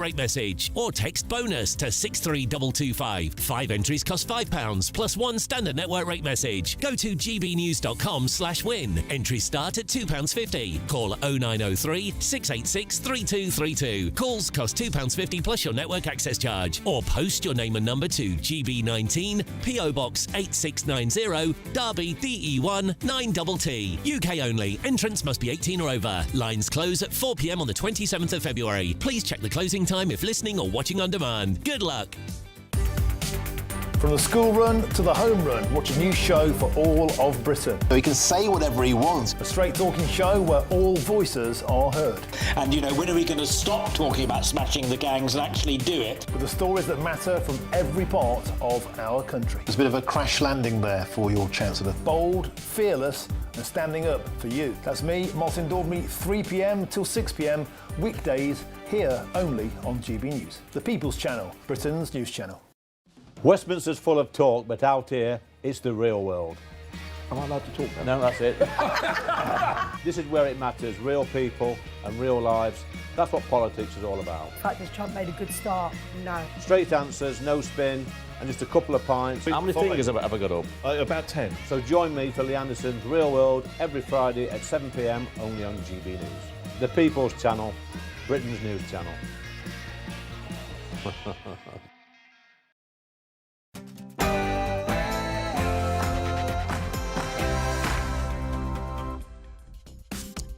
rate message or text bonus to 63225. 5 entries cost £5 plus 1 standard network rate message. Go to gbnews.com/win. Entries start at £2.50. Call 0903 686 3232. Calls cost £2.50 plus your network access charge. Or post your name and number to GB19 PO Box 8690 Derby DE1 9TT. UK only. Entrance must be 18 or over. Lines close at 4 p.m. on the 27th of February. Please check the closing time if listening or watching on demand. Good luck. From the school run to the home run, watch a new show for all of Britain. So he can say whatever he wants. A straight-talking show where all voices are heard. And, you know, when are we going to stop talking about smashing the gangs and actually do it? With the stories that matter from every part of our country. There's a bit of a crash landing there for your Chancellor. Bold, fearless and standing up for you. That's me, Martin Dordme, 3 p.m. till 6 p.m, weekdays, here only on GB News. The People's Channel, Britain's news channel. Westminster's full of talk, but out here, it's the real world. Am I allowed to talk then? No, that's it. This is where it matters, real people and real lives. That's what politics is all about. The fact has Trump made a good start? No. Straight answers, no spin, and just a couple of pints. How many fingers have I got up? About 10. So join me for Lee Anderson's Real World every Friday at 7 p.m, only on GB News. The People's Channel, Britain's news channel.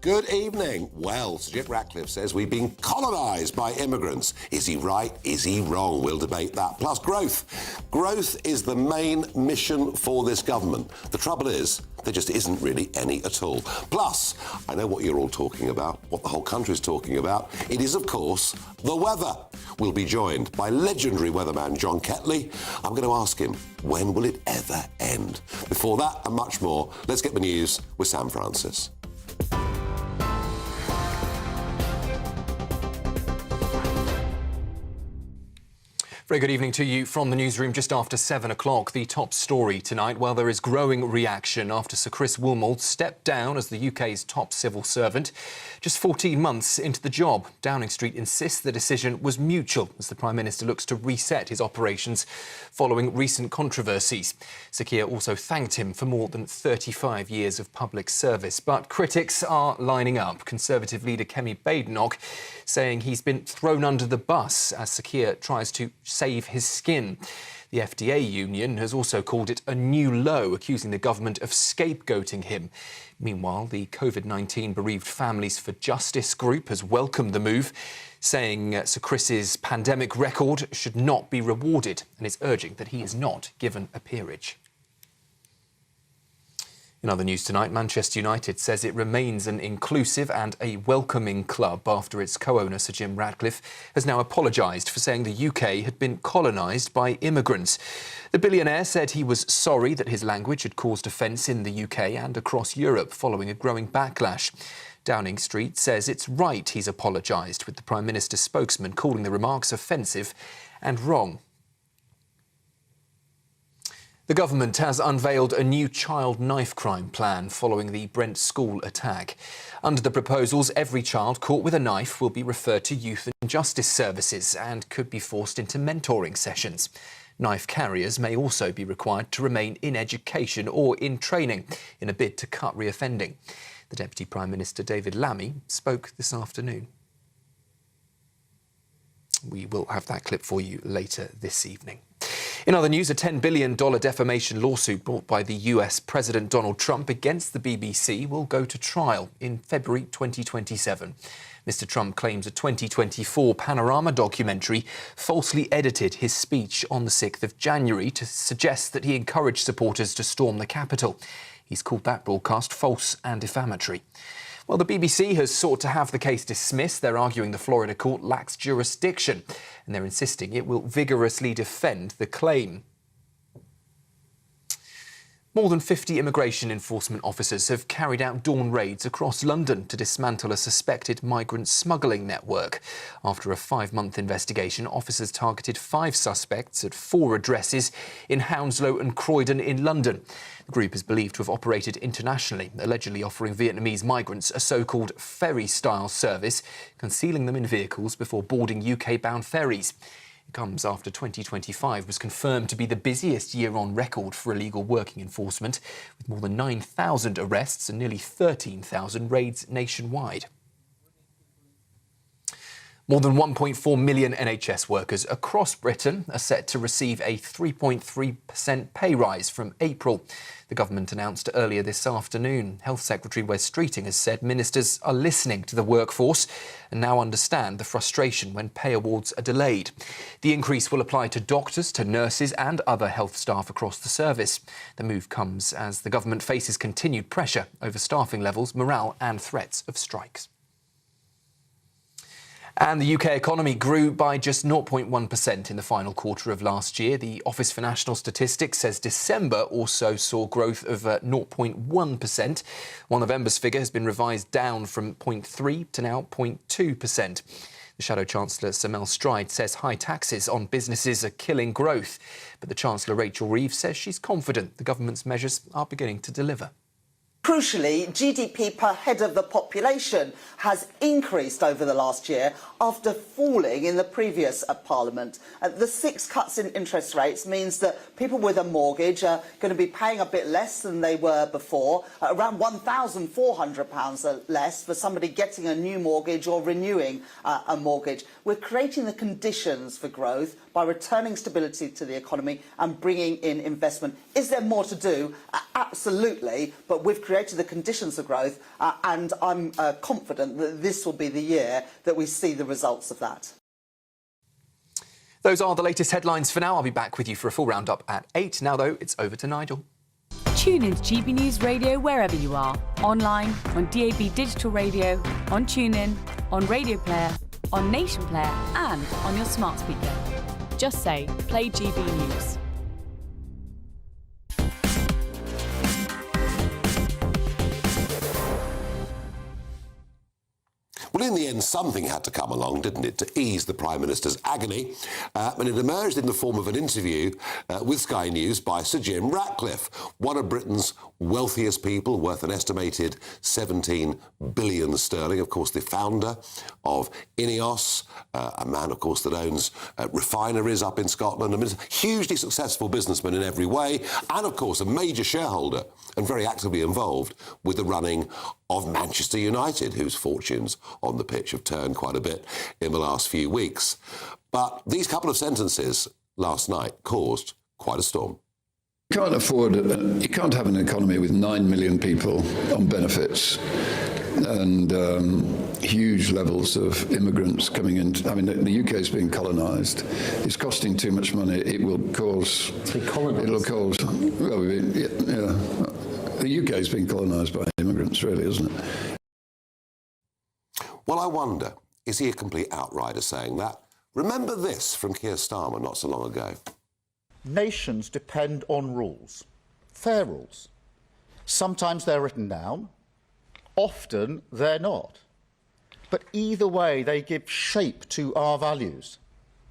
Good evening. Well, Sir Jim Ratcliffe says we've been colonised by immigrants. Is he right? Is he wrong? We'll debate that. Plus growth. Growth is the main mission for this government. The trouble is, there just isn't really any at all. Plus, I know what you're all talking about, what the whole country's talking about. It is, of course, the weather. We'll be joined by legendary weatherman John Ketley. I'm going to ask him, when will it ever end? Before that and much more, let's get the news with Sam Francis. Very good evening to you from the newsroom just after 7 o'clock. The top story tonight, well, there is growing reaction after Sir Chris Woolmold stepped down as the UK's top civil servant. Just 14 months into the job, Downing Street insists the decision was mutual as the Prime Minister looks to reset his operations following recent controversies. Sir Keir also thanked him for more than 35 years of public service. But critics are lining up. Conservative leader Kemi Badenoch saying he's been thrown under the bus as Sir Keir tries to save his skin. The FDA union has also called it a new low, accusing the government of scapegoating him. Meanwhile, the COVID-19 Bereaved Families for Justice group has welcomed the move, saying Sir Chris's pandemic record should not be rewarded and is urging that he is not given a peerage. In other news tonight, Manchester United says it remains an inclusive and a welcoming club after its co-owner, Sir Jim Ratcliffe, has now apologised for saying the UK had been colonised by immigrants. The billionaire said he was sorry that his language had caused offence in the UK and across Europe following a growing backlash. Downing Street says it's right he's apologised, with the Prime Minister's spokesman calling the remarks offensive and wrong. The government has unveiled a new child knife crime plan following the Brent school attack. Under the proposals, every child caught with a knife will be referred to youth and justice services and could be forced into mentoring sessions. Knife carriers may also be required to remain in education or in training in a bid to cut reoffending. The Deputy Prime Minister, David Lammy, spoke this afternoon. We will have that clip for you later this evening. In other news, a $10 billion defamation lawsuit brought by the US President Donald Trump against the BBC will go to trial in February 2027. Mr. Trump claims a 2024 Panorama documentary falsely edited his speech on the 6th of January to suggest that he encouraged supporters to storm the Capitol. He's called that broadcast false and defamatory. Well, the BBC has sought to have the case dismissed. They're arguing the Florida court lacks jurisdiction, and they're insisting it will vigorously defend the claim. More than 50 immigration enforcement officers have carried out dawn raids across London to dismantle a suspected migrant smuggling network. After a 5-month investigation, officers targeted 5 suspects at 4 addresses in Hounslow and Croydon in London. The group is believed to have operated internationally, allegedly offering Vietnamese migrants a so-called ferry-style service, concealing them in vehicles before boarding UK-bound ferries. It comes after 2025 was confirmed to be the busiest year on record for illegal working enforcement, with more than 9,000 arrests and nearly 13,000 raids nationwide. More than 1.4 million NHS workers across Britain are set to receive a 3.3% pay rise from April. The government announced earlier this afternoon. Health Secretary Wes Streeting has said ministers are listening to the workforce and now understand the frustration when pay awards are delayed. The increase will apply to doctors, to nurses and other health staff across the service. The move comes as the government faces continued pressure over staffing levels, morale and threats of strikes. And the UK economy grew by just 0.1% in the final quarter of last year. The Office for National Statistics says December also saw growth of 0.1%, while November's figure has been revised down from 0.3% to now 0.2%. The Shadow Chancellor Sir Mel Stride says high taxes on businesses are killing growth. But the Chancellor Rachel Reeves says she's confident the government's measures are beginning to deliver. Crucially, GDP per head of the population has increased over the last year after falling in the previous Parliament. The 6 cuts in interest rates means that people with a mortgage are going to be paying a bit less than they were before, around £1,400 less for somebody getting a new mortgage or renewing a mortgage. We're creating the conditions for growth by returning stability to the economy and bringing in investment. Is there more to do? Absolutely, but we've created the conditions for growth and I'm confident that this will be the year that we see the results of that. Those are the latest headlines for now. I'll be back with you for a full roundup at 8. Now, though, it's over to Nigel. Tune in to GB News Radio wherever you are. Online, on DAB digital radio, on TuneIn, on Radio Player, on Nation Player and on your smart speaker. Just say, play GB News. Well, in the end, something had to come along, didn't it, to ease the Prime Minister's agony? And it emerged in the form of an interview with Sky News by Sir Jim Ratcliffe, one of Britain's wealthiest people, worth an estimated 17 billion sterling. Of course, the founder of Ineos, a man, of course, that owns refineries up in Scotland. I mean, a hugely successful businessman in every way, and, of course, a major shareholder and very actively involved with the running of Manchester United, whose fortunes on the pitch have turned quite a bit in the last few weeks. But these couple of sentences last night caused quite a storm. You can't have an economy with 9 million people on benefits and huge levels of immigrants coming in. I mean, the UK is being colonised. It's costing too much money. It will cause... It'll cause... Well, yeah. The UK is being colonised by immigrants, really, isn't it? Well, I wonder, is he a complete outrider saying that? Remember this from Keir Starmer not so long ago. Nations depend on rules, fair rules. Sometimes they're written down, often they're not. But either way, they give shape to our values.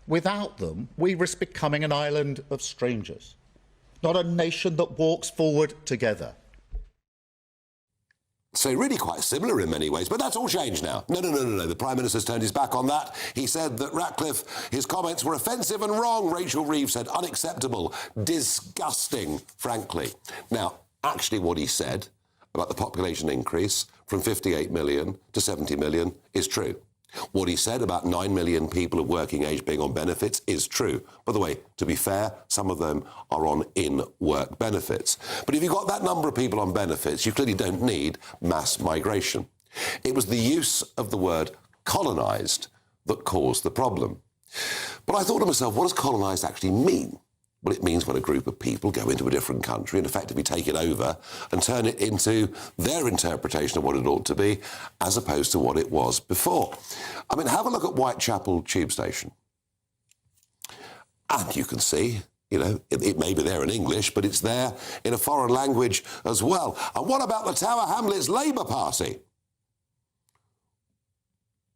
Without them, we risk becoming an island of strangers, not a nation that walks forward together. So really quite similar in many ways, but that's all changed now. No. The Prime Minister's turned his back on that. He said that Ratcliffe, his comments were offensive and wrong. Rachel Reeves said unacceptable, disgusting, frankly. Now, actually what he said about the population increase from 58 million to 70 million is true. What he said about 9 million people of working age being on benefits is true. By the way, to be fair, some of them are on in-work benefits. But if you've got that number of people on benefits, you clearly don't need mass migration. It was the use of the word colonised that caused the problem. But I thought to myself, what does colonised actually mean? Well, it means when a group of people go into a different country and effectively take it over and turn it into their interpretation of what it ought to be, as opposed to what it was before. I mean, have a look at Whitechapel Tube Station. And you can see You know, it may be there in English, but it's there in a foreign language as well. And what about the Tower Hamlets Labour Party?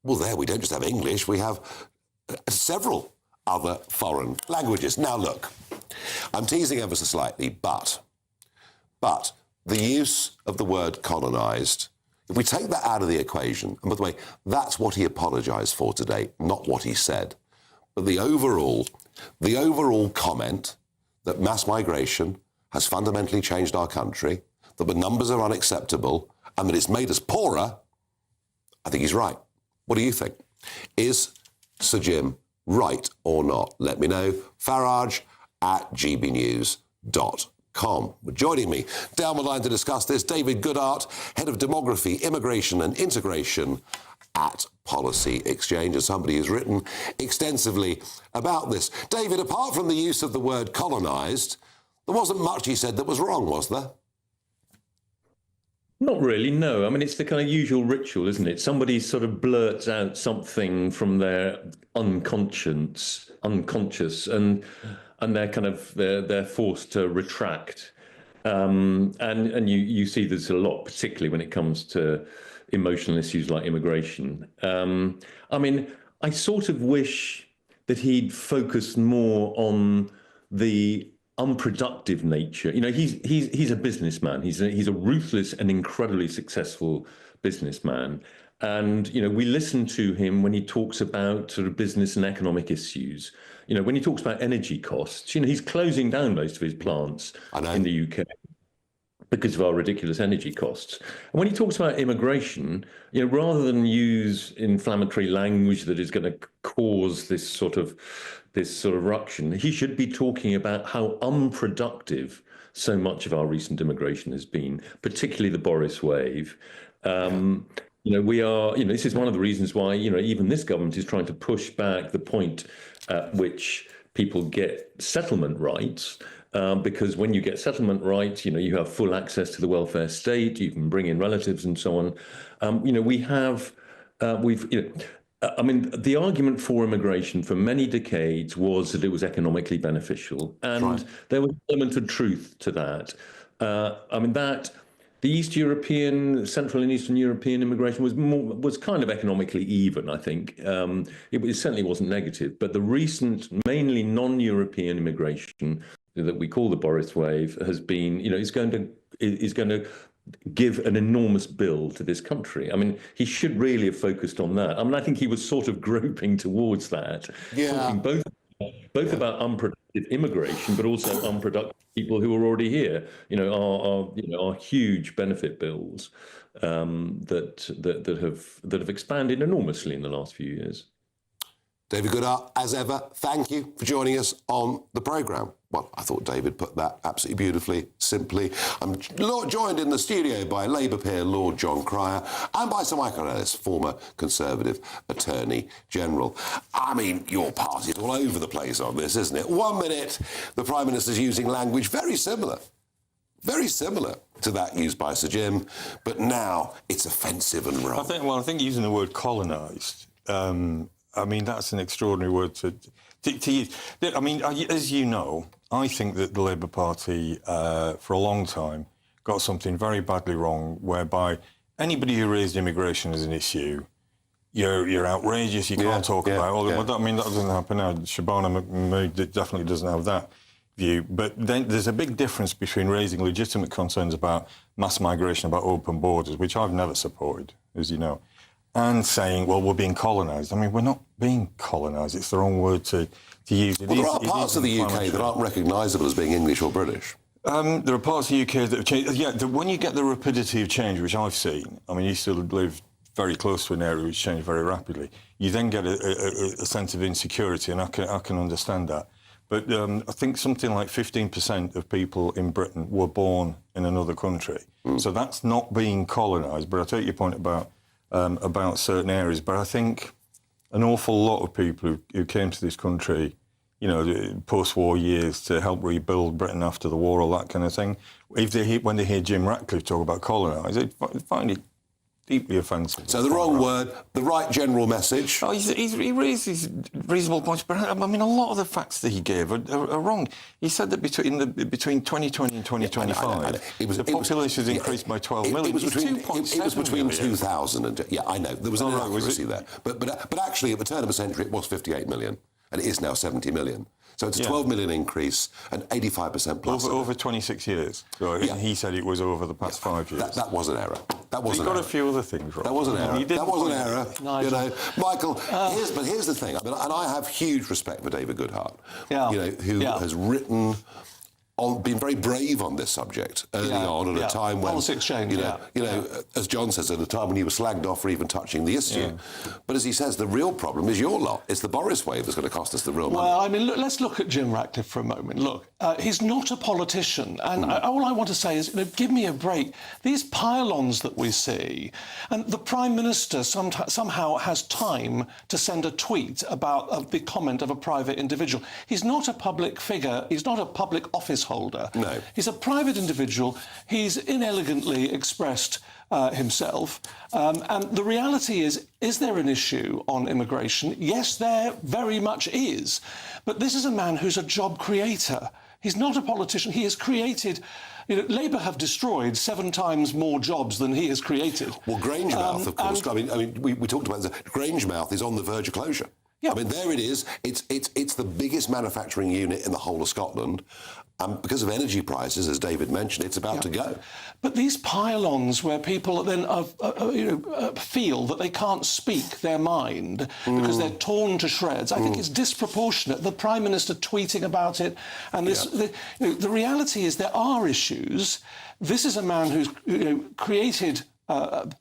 Well, there we don't just have English, we have several other foreign languages. Now, look, I'm teasing ever so slightly, but the use of the word colonised, if we take that out of the equation, and by the way, that's what he apologised for today, not what he said. But the overall comment that mass migration has fundamentally changed our country, that the numbers are unacceptable, and that it's made us poorer, I think he's right. What do you think? Is Sir Jim right or not? Let me know. Farage at gbnews.com. Joining me down the line to discuss this, David Goodhart, Head of Demography, Immigration and Integration at Policy Exchange, as somebody who's written extensively about this. David, apart from the use of the word colonised, there wasn't much he said that was wrong, was there? Not really, no. I mean, it's the kind of usual ritual, isn't it? Somebody sort of blurts out something from their unconscious, and they're kind of they're forced to retract. And you see this a lot, particularly when it comes to emotional issues like immigration. I mean, I sort of wish that he'd focused more on the unproductive nature. You know, he's a businessman. He's a ruthless and incredibly successful businessman. And, you know, we listen to him when he talks about sort of business and economic issues. You know, when he talks about energy costs, you know, he's closing down most of his plants in the UK because of our ridiculous energy costs. And when he talks about immigration, you know, rather than use inflammatory language that is going to cause this sort of ruction, he should be talking about how unproductive so much of our recent immigration has been, particularly the Boris wave. You know, we are, you know, this is one of the reasons why, you know, even this government is trying to push back the point at which people get settlement rights. Because when you get settlement rights, you know, you have full access to the welfare state, you can bring in relatives and so on. You know, I mean, the argument for immigration for many decades was that it was economically beneficial. And there was an element of truth to that. I mean, the East European, Central and Eastern European immigration was kind of economically even, I think. It certainly wasn't negative. But the recent, mainly non-European immigration that we call the Boris wave has been, you know, is going to give an enormous bill to this country. I mean, he should really have focused on that. I mean, I think he was sort of groping towards that, talking both about unproductive immigration, but also unproductive people who are already here. You know, our huge benefit bills that have expanded enormously in the last few years. David Goodhart, as ever, thank you for joining us on the programme. Well, I thought David put that absolutely beautifully, simply. I'm joined in the studio by Labour peer Lord John Cryer and by Sir Michael Ellis, former Conservative Attorney General. I mean, your party's all over the place on this, isn't it? 1 minute, the Prime Minister's using language very similar to that used by Sir Jim, but now it's offensive and wrong. I think using the word colonised, I mean, that's an extraordinary word to use. I mean, as you know, I think that the Labour Party, for a long time, got something very badly wrong, whereby anybody who raised immigration as an issue, you're outrageous, you can't talk about it. Well, I mean, that doesn't happen now. Shabana McMahon definitely doesn't have that view. But then there's a big difference between raising legitimate concerns about mass migration, about open borders, which I've never supported, as you know, and saying, well, we're being colonised. I mean, we're not being colonised. It's the wrong word to use. Well, there are parts of the UK that aren't recognisable as being English or British. There are parts of the UK that have changed. Yeah, when you get the rapidity of change, which I've seen, I mean, you used to live very close to an area which changed very rapidly, you then get a sense of insecurity, and I can understand that. But I think something like 15% of people in Britain were born in another country. So that's not being colonised. But I take your point about certain areas. But I think an awful lot of people who came to this country, you know, post-war years to help rebuild Britain after the war, all that kind of thing, when they hear Jim Ratcliffe talk about colonised, they find it deeply offensive. So the wrong word, the right general message. Oh, he raised these reasonable points, but I mean, a lot of the facts that he gave are wrong. He said that between 2020 and 2025, the population has increased by 12 million. It was between 2000 and... Yeah, I know. There was an inaccuracy there. But actually, at the turn of the century, it was 58 million, and it is now 70 million. So it's a 12 million increase and 85% plus. Over 26 years. So he said it was over the past 5 years. That was an error. That was an error. He got a few other things wrong. That was an error. That was an error. Nigel. You know, Michael, here's the thing. I mean, and I have huge respect for David Goodhart, you know, who has written... been very brave on this subject early on at a time when, as John says, at a time when he was slagged off for even touching the issue. Yeah. But as he says, the real problem is your lot. It's the Boris wave that's going to cost us the real money. Well, I mean, let's look at Jim Ratcliffe for a moment. Look, he's not a politician, and all I want to say is, give me a break. These pylons that we see, and the Prime Minister somehow has time to send a tweet about the comment of a private individual. He's not a public figure. He's not a public office holder. No. He's a private individual. He's inelegantly expressed himself. And the reality is there an issue on immigration? Yes, there very much is. But this is a man who's a job creator. He's not a politician. He has created... Labour have destroyed 7 times more jobs than he has created. Well, Grangemouth, of course. I mean, we talked about this. Grangemouth is on the verge of closure. Yeah. I mean, there it is. It's the biggest manufacturing unit in the whole of Scotland. Because of energy prices, as David mentioned, it's about to go. But these pylons where people then feel that they can't speak their mind because they're torn to shreds, I think it's disproportionate. The Prime Minister tweeting about it, and the reality is there are issues. This is a man who's created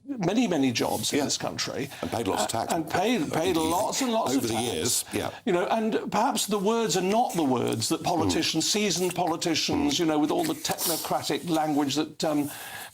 many jobs in this country, and paid lots of tax, and paid lots and lots over of tax. the years. Yeah, and perhaps the words are not the words that politicians, seasoned politicians, with all the technocratic language that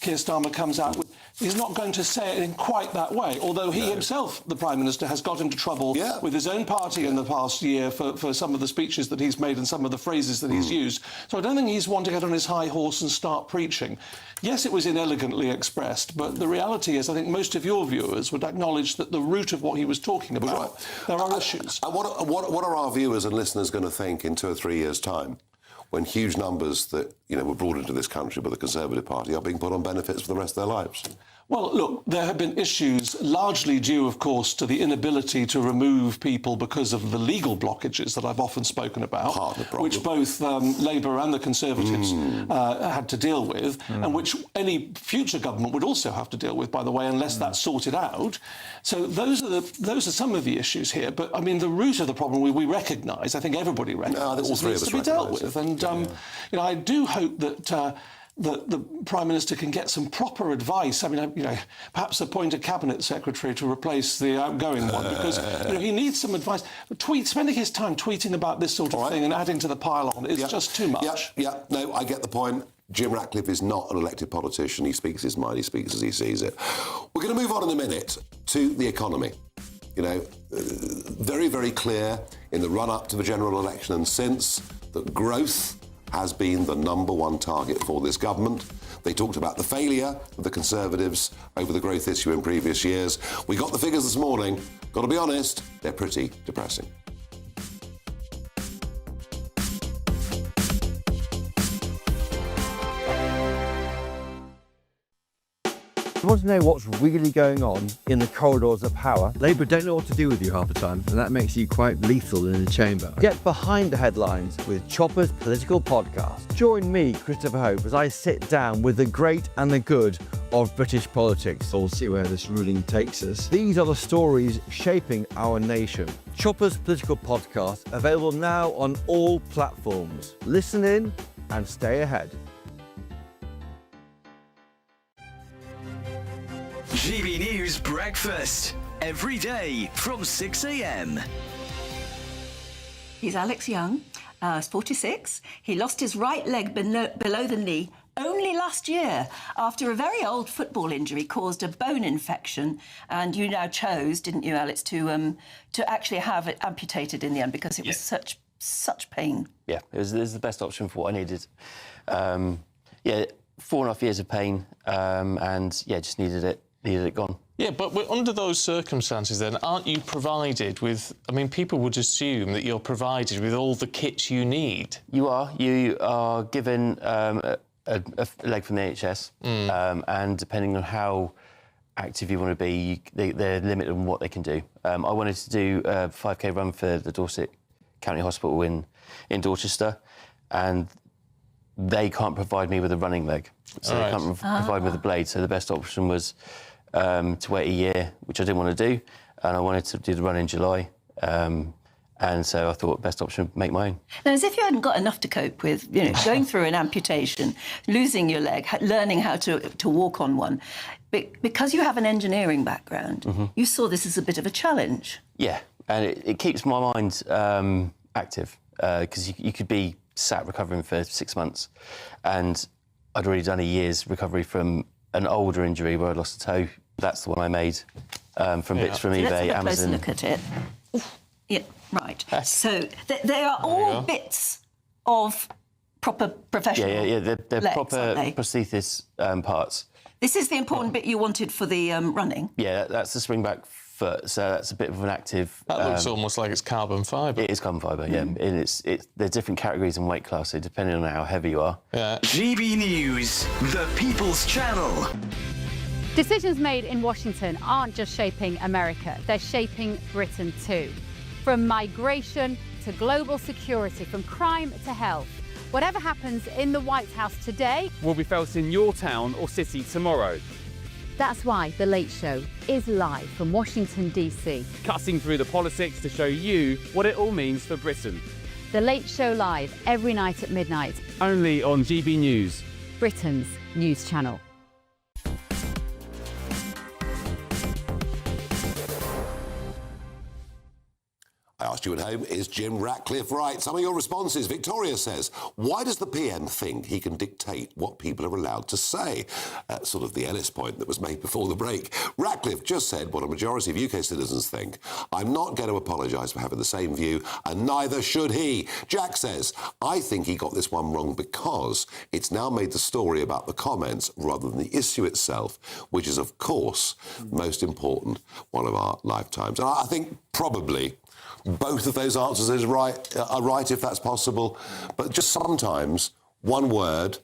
Keir Starmer comes out with. He's not going to say it in quite that way, although he himself, the Prime Minister, has got into trouble with his own party in the past year for some of the speeches that he's made and some of the phrases that he's used. So I don't think he's one to get on his high horse and start preaching. Yes, it was inelegantly expressed, but the reality is I think most of your viewers would acknowledge that the root of what he was talking about, there are issues. And what are our viewers and listeners going to think in 2 or 3 years' time, when huge numbers that were brought into this country by the Conservative Party are being put on benefits for the rest of their lives? Well, look, there have been issues largely due, of course, to the inability to remove people because of the legal blockages that I've often spoken about, which both Labour and the Conservatives had to deal with, and which any future government would also have to deal with, by the way, unless that's sorted out. So those are some of the issues here. But, I mean, the root of the problem we recognise, I think everybody recognises, needs to be dealt with. And, I do hope that... the Prime Minister can get some proper advice. I mean, perhaps appoint a cabinet secretary to replace the outgoing one, because he needs some advice. Spending his time tweeting about this sort of thing and adding to the pile-on is just too much. No, I get the point. Jim Ratcliffe is not an elected politician. He speaks his mind. He speaks as he sees it. We're going to move on in a minute to the economy. Very, very clear in the run-up to the general election and since that growth has been the #1 target for this government. They talked about the failure of the Conservatives over the growth issue in previous years. We got the figures this morning. Got to be honest, they're pretty depressing. You want to know what's really going on in the corridors of power? Labour don't know what to do with you half the time, and that makes you quite lethal in the chamber. Get behind the headlines with Chopper's Political Podcast. Join me, Christopher Hope, as I sit down with the great and the good of British politics. We'll see where this ruling takes us. These are the stories shaping our nation. Chopper's Political Podcast, available now on all platforms. Listen in and stay ahead. GB News Breakfast, every day from 6 a.m. He's Alex Young, 46. He lost his right leg below the knee only last year after a very old football injury caused a bone infection. And you now chose, didn't you, Alex, to actually have it amputated in the end because it was such pain. Yeah, it was the best option for what I needed. 4.5 years of pain, and just needed it needed it gone. Yeah, but under those circumstances then, aren't you provided with... I mean, people would assume that you're provided with all the kit you need. You are. You are given a leg from the NHS, and depending on how active you want to be, they're limited on what they can do. I wanted to do a 5K run for the Dorset County Hospital in Dorchester, and they can't provide me with a running leg. So they can't provide me with a blade, so the best option was to wait a year, which I didn't want to do, and I wanted to do the run in July. And so I thought best option, make my own. Now, as if you hadn't got enough to cope with, you know, going through an amputation, losing your leg, learning how to walk on one, because you have an engineering background, you saw this as a bit of a challenge. Yeah, and it keeps my mind active, because you could be sat recovering for 6 months, and I'd already done a year's recovery from an older injury where I lost a toe. That's the one I made from bits from eBay, Let's have a closer Amazon. look at it. Oof. Yeah, right. So they are all bits of proper professional Yeah, they're legs, proper aren't they? prosthesis parts. This is the important bit you wanted for the running. Yeah, that's the springback foot, so that's a bit of an active... That looks almost like it's carbon fibre. It is carbon fibre, yeah. And there's different categories and weight class, so depending on how heavy you are. Yeah. GB News, the People's Channel. Decisions made in Washington aren't just shaping America, they're shaping Britain too. From migration to global security, from crime to health. Whatever happens in the White House today will be felt in your town or city tomorrow. That's why The Late Show is live from Washington, D.C. Cutting through the politics to show you what it all means for Britain. The Late Show live every night at midnight. Only on GB News, Britain's news channel. I asked you at home, is Jim Ratcliffe right? Some of your responses. Victoria says, why does the PM think he can dictate what people are allowed to say? Sort of the Ellis point that was made before the break. Ratcliffe just said what a majority of UK citizens think. I'm not going to apologise for having the same view, and neither should he. Jack says, I think he got this one wrong because it's now made the story about the comments rather than the issue itself, which is, of course, most important one of our lifetimes. And I think probably both of those answers are right if that's possible. But just sometimes one word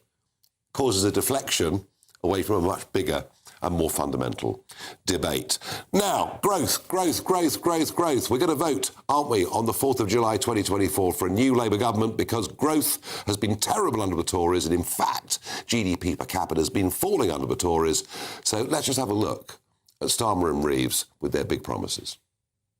causes a deflection away from a much bigger and more fundamental debate. Now, growth. We're going to vote, aren't we, on the 4th of July 2024 for a new Labour government because growth has been terrible under the Tories, and in fact, GDP per capita has been falling under the Tories. So let's just have a look at Starmer and Reeves with their big promises.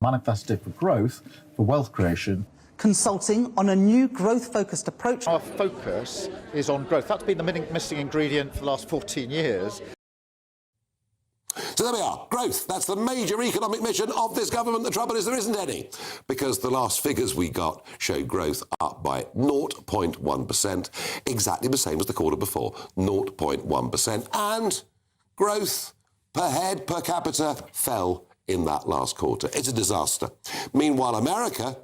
Manifesto for growth, for wealth creation. Consulting on a new growth-focused approach. Our focus is on growth. That's been the missing ingredient for the last 14 years. So there we are, growth. That's the major economic mission of this government. The trouble is there isn't any, because the last figures we got show growth up by 0.1%, exactly the same as the quarter before, 0.1%, and growth per head, per capita, fell in that last quarter. It's a disaster. Meanwhile, America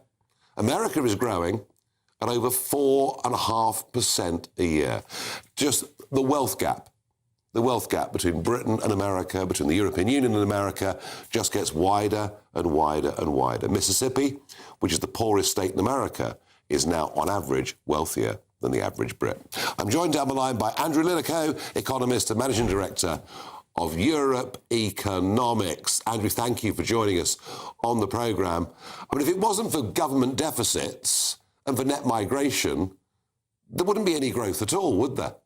is growing at over 4.5% a year. Just the wealth gap between Britain and America, between the European Union and America, just gets wider and wider and wider. Mississippi, which is the poorest state in America, is now, on average, wealthier than the average Brit. I'm joined down the line by Andrew Lillico, economist and managing director of Europe Economics. Andrew, thank you for joining us on the programme. I mean, if it wasn't for government deficits and for net migration, there wouldn't be any growth at all, would there?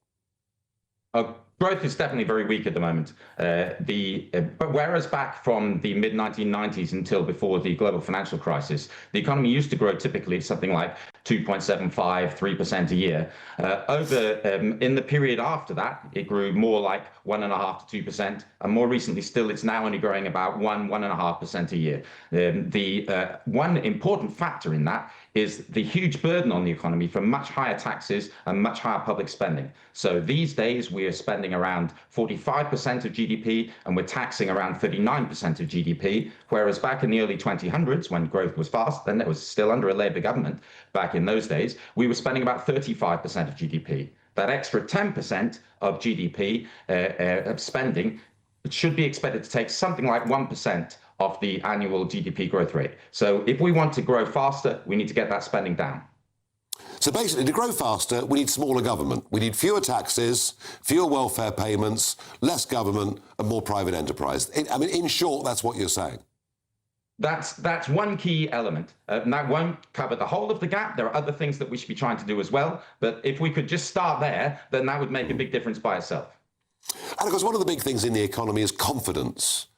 Growth is definitely very weak at the moment. But whereas back from the mid-1990s until before the global financial crisis, the economy used to grow typically something like 2.75%, 3% a year. In the period after that, it grew more like 1.5% to 2%, and more recently still, it's now only growing about 1.5% a year. The one important factor in that is the huge burden on the economy from much higher taxes and much higher public spending. So these days we are spending around 45% of GDP and we're taxing around 39% of GDP, whereas back in the early 2000s, when growth was fast, then it was still under a Labour government, back in those days, we were spending about 35% of GDP. That extra 10% of GDP of spending should be expected to take something like 1% of the annual GDP growth rate. So if we want to grow faster, we need to get that spending down. So basically, to grow faster, we need smaller government. We need fewer taxes, fewer welfare payments, less government and more private enterprise. In short, that's what you're saying. That's one key element. And that won't cover the whole of the gap. There are other things that we should be trying to do as well. But if we could just start there, then that would make a big difference by itself. And of course, one of the big things in the economy is confidence.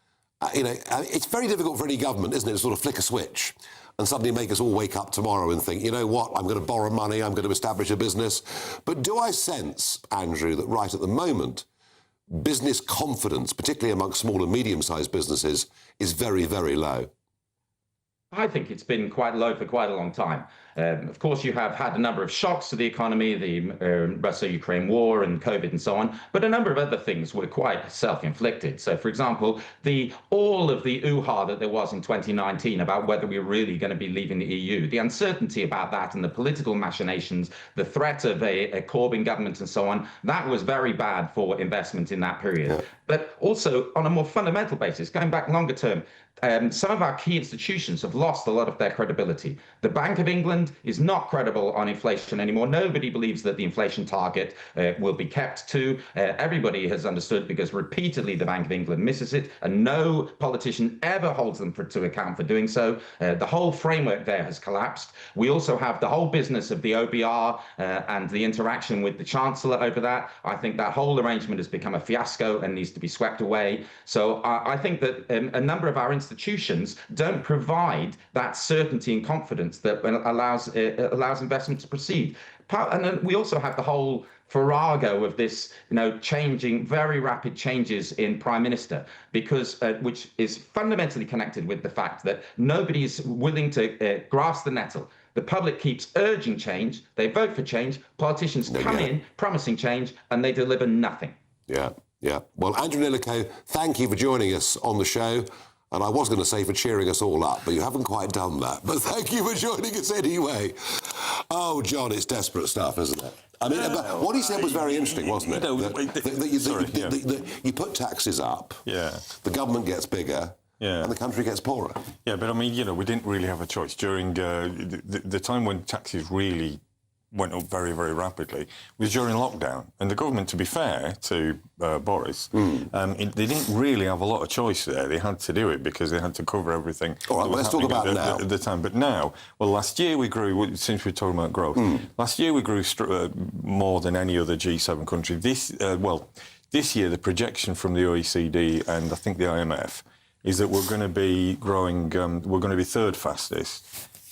It's very difficult for any government, isn't it, to sort of flick a switch and suddenly make us all wake up tomorrow and think, you know what, I'm going to borrow money, I'm going to establish a business. But do I sense, Andrew, that right at the moment, business confidence, particularly amongst small and medium-sized businesses, is very, very low? I think it's been quite low for quite a long time. Of course, you have had a number of shocks to the economy, the Russia-Ukraine war and COVID and so on, but a number of other things were quite self-inflicted. So, for example, all of the oo-ha that there was in 2019 about whether we were really going to be leaving the EU, the uncertainty about that and the political machinations, the threat of a Corbyn government and so on, that was very bad for investment in that period. Yeah. But also, on a more fundamental basis, going back longer term, some of our key institutions have lost a lot of their credibility. The Bank of England is not credible on inflation anymore. Nobody believes that the inflation target will be kept to. Everybody has understood, because repeatedly the Bank of England misses it, and no politician ever holds them to account for doing so. The whole framework there has collapsed. We also have the whole business of the OBR and the interaction with the Chancellor over that. I think that whole arrangement has become a fiasco and needs to be swept away. So I think that a number of our institutions don't provide that certainty and confidence that allows investment to proceed. And then we also have the whole farrago of this, changing, very rapid changes in Prime Minister, because which is fundamentally connected with the fact that nobody is willing to grasp the nettle. The public keeps urging change. They vote for change. Politicians come in promising change, and they deliver nothing. Yeah. Well, Andrew Nillico, thank you for joining us on the show. And I was going to say for cheering us all up, but you haven't quite done that. But thank you for joining us anyway. Oh, John, it's desperate stuff, isn't it? I mean, what he said was very interesting, wasn't it? You put taxes up, the government gets bigger, and the country gets poorer. Yeah, but I mean, we didn't really have a choice. During the time when taxes really went up very, very rapidly was during lockdown. And the government, to be fair to Boris, they didn't really have a lot of choice there. They had to do it because they had to cover everything. All right, well, let's talk about now. At the time. But now, last year we grew, since we're talking about growth, last year we grew more than any other G7 country. This year, the projection from the OECD and I think the IMF is that we're going to be growing, we're going to be third fastest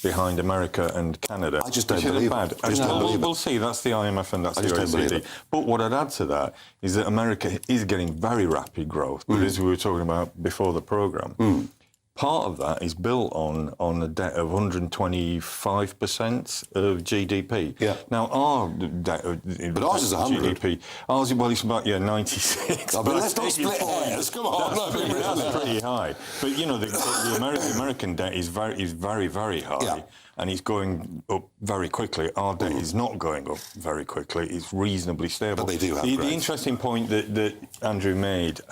behind America and Canada. I just don't believe it. We'll see. That's the IMF and that's the OECD. But what I'd add to that is that America is getting very rapid growth. But as we were talking about before the programme, part of that is built on a debt of 125% of GDP. Yeah. Now, our debt of ours is 100. GDP, it's about 96. But let's not split hairs. Come on. That's pretty high. But the American debt is very, very high. Yeah. And it's going up very quickly. Our debt is not going up very quickly. It's reasonably stable. But they do have the interesting point that Andrew made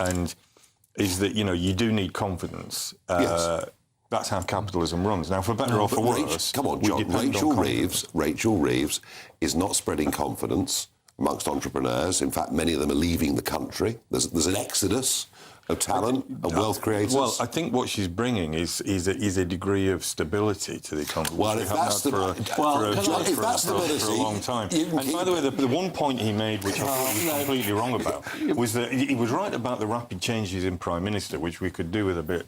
is that, you do need confidence. Yes. That's how capitalism runs. Now, for better or for worse... Come on, John. Rachel Reeves is not spreading confidence amongst entrepreneurs. In fact, many of them are leaving the country. There's an exodus of talent, of wealth creators. Well, I think what she's bringing is a degree of stability to the economy. Well, if that's stability... For a long time. And by the way, the one point he made, which I thought he was completely wrong about, was that he was right about the rapid changes in Prime Minister, which we could do with a bit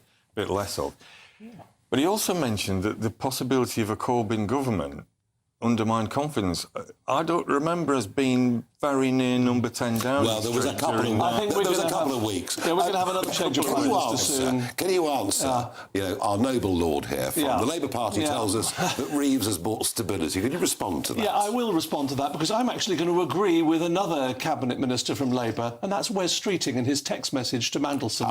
less of. Yeah. But he also mentioned that the possibility of a Corbyn government undermined confidence. I don't remember us being very near number 10 Downing Well, there was a couple of weeks. Yeah, we're going to have another change of Prime Minister soon. Can you answer, our noble lord here from the Labour Party tells us that Reeves has brought stability. Can you respond to that? Yeah, I will respond to that because I'm actually going to agree with another Cabinet Minister from Labour, and that's Wes Streeting in his text message to Mandelson,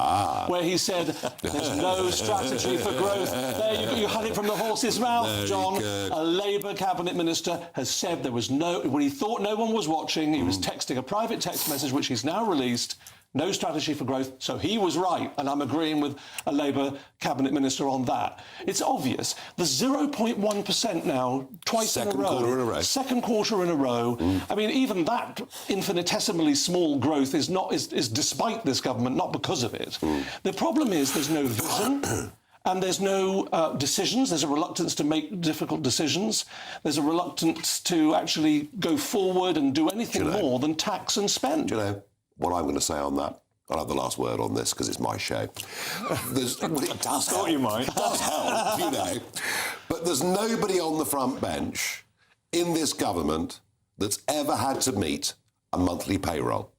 where he said, there's no strategy for growth. There, you had it from the horse's mouth, John. A Labour Cabinet Minister has said there was when he thought no one was watching, he was texting a private text message, which he's now released. No strategy for growth. So he was right, and I'm agreeing with a Labour cabinet minister on that. It's obvious. The 0.1% now, twice in a row. Second quarter in a row. I mean, even that infinitesimally small growth is despite this government, not because of it. The problem is there's no vision. And there's no decisions. There's a reluctance to make difficult decisions. There's a reluctance to actually go forward and do anything more than tax and spend. Do you know what I'm going to say on that? I'll have the last word on this because it's my show. It does help. You might. It does help, you know. But there's nobody on the front bench in this government that's ever had to meet a monthly payroll,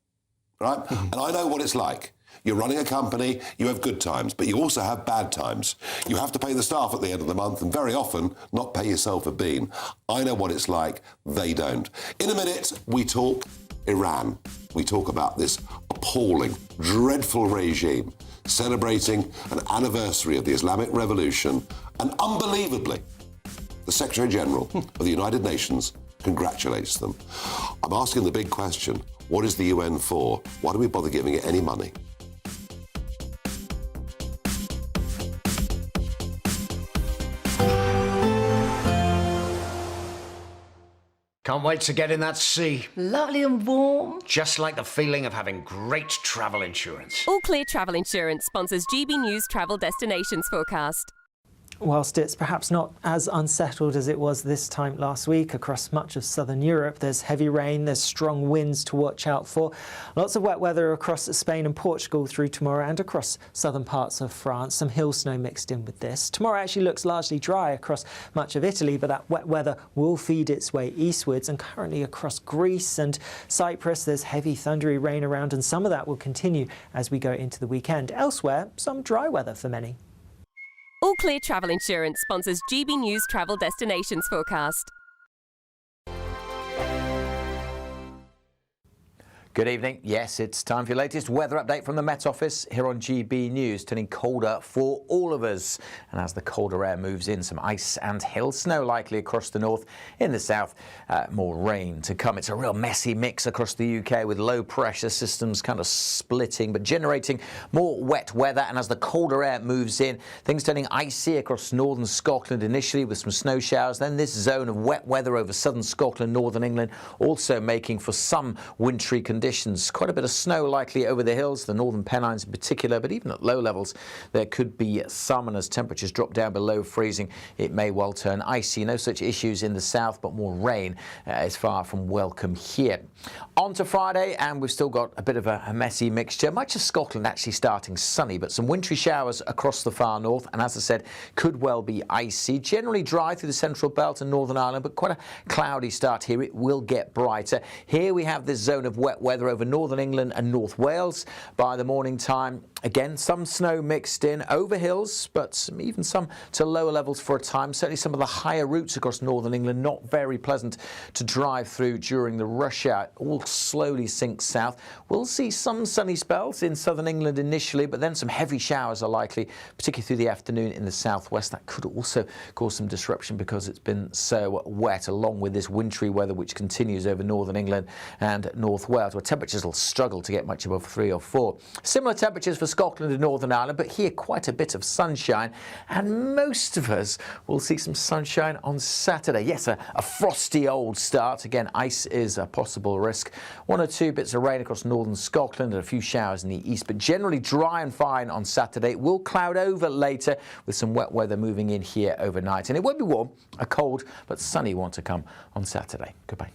right? And I know what it's like. You're running a company, you have good times, but you also have bad times. You have to pay the staff at the end of the month and very often not pay yourself a bean. I know what it's like, they don't. In a minute, we talk Iran. We talk about this appalling, dreadful regime celebrating an anniversary of the Islamic Revolution, and unbelievably, the Secretary-General of the United Nations congratulates them. I'm asking the big question, what is the UN for? Why do we bother giving it any money? Can't wait to get in that sea. Lovely and warm. Just like the feeling of having great travel insurance. All Clear Travel Insurance sponsors GB News travel destinations forecast. Whilst it's perhaps not as unsettled as it was this time last week across much of southern Europe, there's heavy rain, there's strong winds to watch out for. Lots of wet weather across Spain and Portugal through tomorrow and across southern parts of France. Some hill snow mixed in with this. Tomorrow actually looks largely dry across much of Italy, but that wet weather will feed its way eastwards, and currently across Greece and Cyprus there's heavy thundery rain around, and some of that will continue as we go into the weekend. Elsewhere, some dry weather for many. All Clear Travel Insurance sponsors GB News travel destinations forecast. Good evening. Yes, it's time for your latest weather update from the Met Office here on GB News. Turning colder for all of us. And as the colder air moves in, some ice and hail snow likely across the north. In the south, more rain to come. It's a real messy mix across the UK with low pressure systems kind of splitting but generating more wet weather. And as the colder air moves in, things turning icy across northern Scotland initially with some snow showers. Then this zone of wet weather over southern Scotland, northern England, also making for some wintry conditions. Quite a bit of snow likely over the hills, the northern Pennines in particular, but even at low levels there could be some, and as temperatures drop down below freezing it may well turn icy. No such issues in the south, but more rain is far from welcome here. On to Friday, and we've still got a bit of a messy mixture. Much of Scotland actually starting sunny, but some wintry showers across the far north, and as I said, could well be icy. Generally dry through the central belt and Northern Ireland, but quite a cloudy start here. It will get brighter. Here we have this zone of wet weather over northern England and North Wales by the morning time. Again, some snow mixed in over hills, but even some to lower levels for a time. Certainly some of the higher routes across northern England not very pleasant to drive through during the rush hour. All slowly sinks south. We'll see some sunny spells in southern England initially, but then some heavy showers are likely, particularly through the afternoon in the southwest. That could also cause some disruption because it's been so wet, along with this wintry weather which continues over northern England and North Wales, where temperatures will struggle to get much above 3 or 4. Similar temperatures for Scotland and Northern Ireland, but here quite a bit of sunshine, and most of us will see some sunshine on Saturday. Yes, a frosty old start. Again, ice is a possible risk. 1 or 2 bits of rain across northern Scotland and a few showers in the east, but generally dry and fine on Saturday. It will cloud over later with some wet weather moving in here overnight, and it won't be warm. A cold but sunny one to come on Saturday. Goodbye.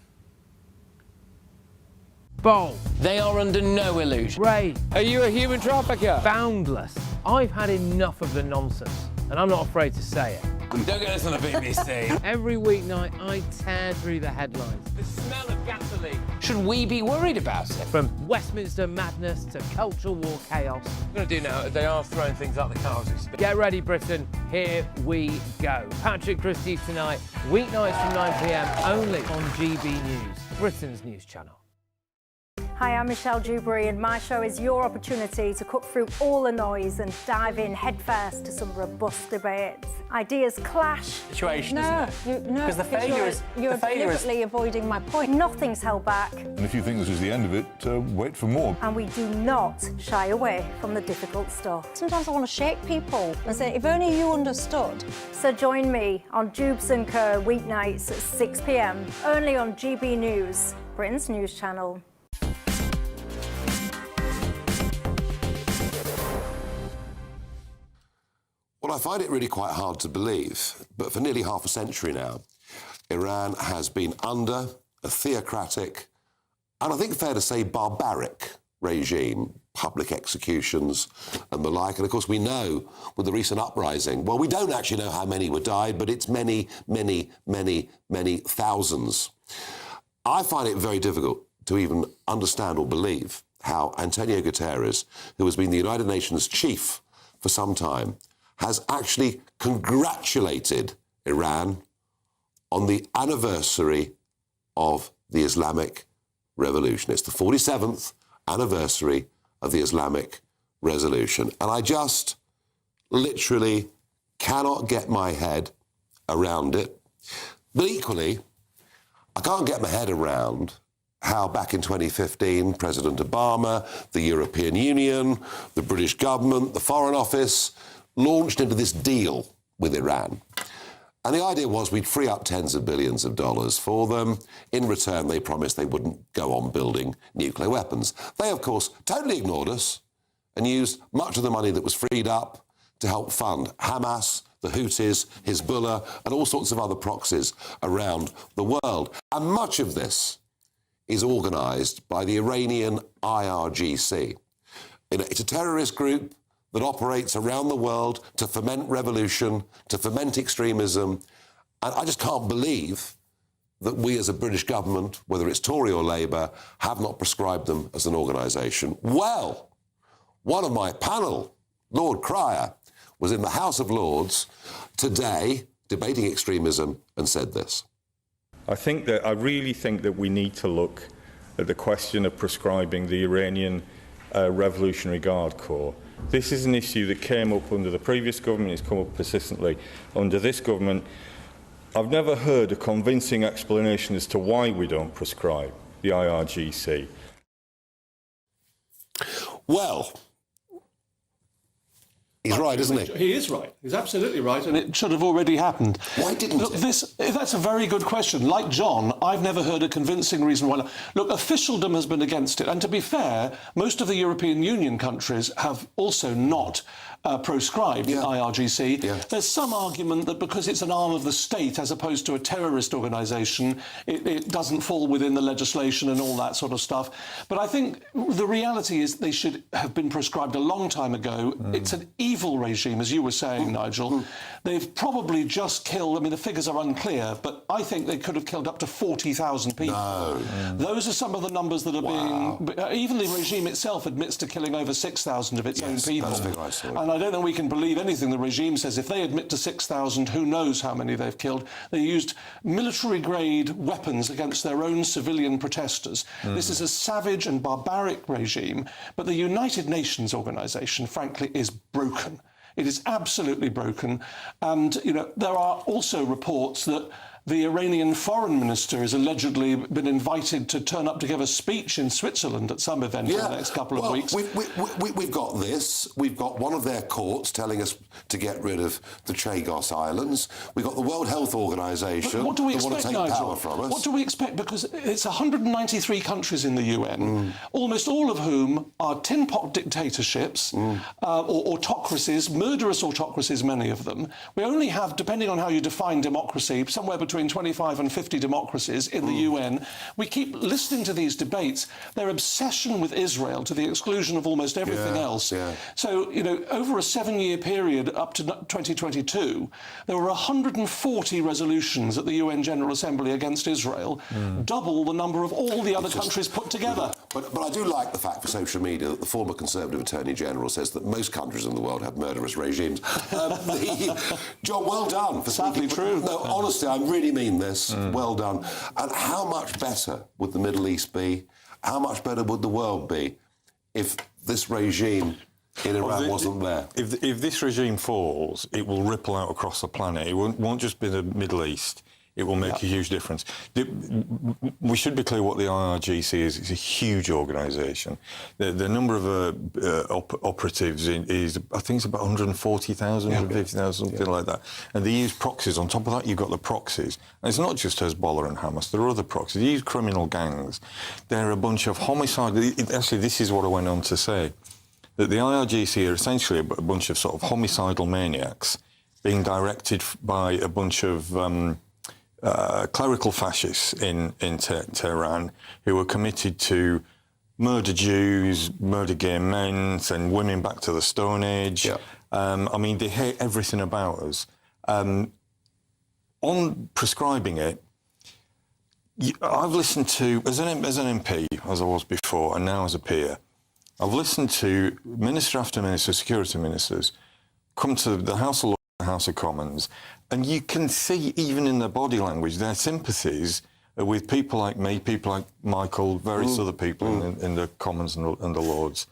Bold. They are under no illusion. Ray. Are you a human trafficker? Boundless. I've had enough of the nonsense, and I'm not afraid to say it. Don't get this on the BBC. Every weeknight, I tear through the headlines. The smell of gasoline. Should we be worried about it? From Westminster madness to cultural war chaos. I'm going to do now, they are throwing things out the car as we speak. Get ready, Britain. Here we go. Patrick Christys tonight, weeknights from 9 p.m, only on GB News, Britain's news channel. Hi, I'm Michelle Dewberry, and my show is your opportunity to cut through all the noise and dive in headfirst to some robust debates. Ideas clash. Situation, no, isn't it? No, Because the failure is... You're deliberately avoiding my point. Nothing's held back. And if you think this is the end of it, wait for more. And we do not shy away from the difficult stuff. Sometimes I want to shake people and say, if only you understood. So join me on Jubes and Co. weeknights at 6 p.m, only on GB News, Britain's news channel. Well, I find it really quite hard to believe, but for nearly half a century now, Iran has been under a theocratic, and I think fair to say barbaric regime, public executions and the like. And of course we know with the recent uprising, well, we don't actually know how many were died, but it's many, many, many, many thousands. I find it very difficult to even understand or believe how Antonio Guterres, who has been the United Nations chief for some time, has actually congratulated Iran on the anniversary of the Islamic Revolution. It's the 47th anniversary of the Islamic Revolution. And I just literally cannot get my head around it. But equally, I can't get my head around how back in 2015, President Obama, the European Union, the British government, the Foreign Office launched into this deal with Iran. And the idea was we'd free up tens of billions of dollars for them. In return, they promised they wouldn't go on building nuclear weapons. They, of course, totally ignored us and used much of the money that was freed up to help fund Hamas, the Houthis, Hezbollah, and all sorts of other proxies around the world. And much of this is organised by the Iranian IRGC. It's a terrorist group that operates around the world to foment revolution, to foment extremism. And I just can't believe that we as a British government, whether it's Tory or Labour, have not prescribed them as an organisation. Well, one of my panel, Lord Cryer, was in the House of Lords today debating extremism and said this. I really think that we need to look at the question of prescribing the Iranian Revolutionary Guard Corps. This is an issue that came up under the previous government, it's come up persistently under this government. I've never heard a convincing explanation as to why we don't prescribe the IRGC. Well, he's right, isn't he? He is right. He's absolutely right, and it should have already happened. Why didn't it? That's a very good question. Like John, I've never heard a convincing reason why. Look, officialdom has been against it, and to be fair, most of the European Union countries have also not proscribed IRGC. There's some argument that because it's an arm of the state as opposed to a terrorist organisation, it doesn't fall within the legislation and all that sort of stuff. But I think the reality is they should have been proscribed a long time ago. It's an evil regime, as you were saying, Nigel. They've probably just killed, I mean, the figures are unclear, but I think they could have killed up to 40,000 people. No. Those are some of the numbers that are being... Even the regime itself admits to killing over 6,000 of its own people. That's the figure I saw. And I don't think we can believe anything the regime says. If they admit to 6,000, who knows how many they've killed. They used military-grade weapons against their own civilian protesters. This is a savage and barbaric regime, but the United Nations organisation, frankly, is broken. It is absolutely broken. And, you know, there are also reports that the Iranian foreign minister has allegedly been invited to turn up to give a speech in Switzerland at some event in the next couple of weeks. We've got this. We've got one of their courts telling us to get rid of the Chagos Islands. We've got the World Health Organization. What do we expect, want to take Nigel? power from us. What do we expect? Because it's 193 countries in the UN, almost all of whom are tin pot dictatorships or autocracies, murderous autocracies, many of them. We only have, depending on how you define democracy, somewhere between 25 and 50 democracies in the UN. We keep listening to these debates. Their obsession with Israel to the exclusion of almost everything else. So, you know, over a 7-year period up to 2022, there were 140 resolutions at the UN General Assembly against Israel, double the number of all the other countries put together. But I do like the fact for social media that the former Conservative Attorney General says that most countries in the world have murderous regimes. John, well done for Sadly true. No, honestly, I really mean this. Well done. And how much better would the Middle East be? how much better would the world be if this regime in Iran wasn't there? If this regime falls, it will ripple out across the planet. It won't just be the Middle East. It will make a huge difference. We should be clear what the IRGC is. It's a huge organisation. The number of operatives is, I think it's about 140,000, 150,000, something like that. And they use proxies. On top of that, you've got the proxies. And it's not just Hezbollah and Hamas. There are other proxies. They use criminal gangs. They're a bunch of homicide... Actually, this is what I went on to say, that the IRGC are essentially a bunch of sort of homicidal maniacs being directed by a bunch of... clerical fascists in Tehran who were committed to murder Jews, murder gay men, send women back to the Stone Age. I mean, they hate everything about us. On prescribing it, I've listened to, as an MP, as I was before, and now as a peer, I've listened to minister after minister, security ministers, come to the House of Lords, the House of Commons, and you can see, even in their body language, their sympathies with people like me, people like Michael, various other people in the Commons and the Lords.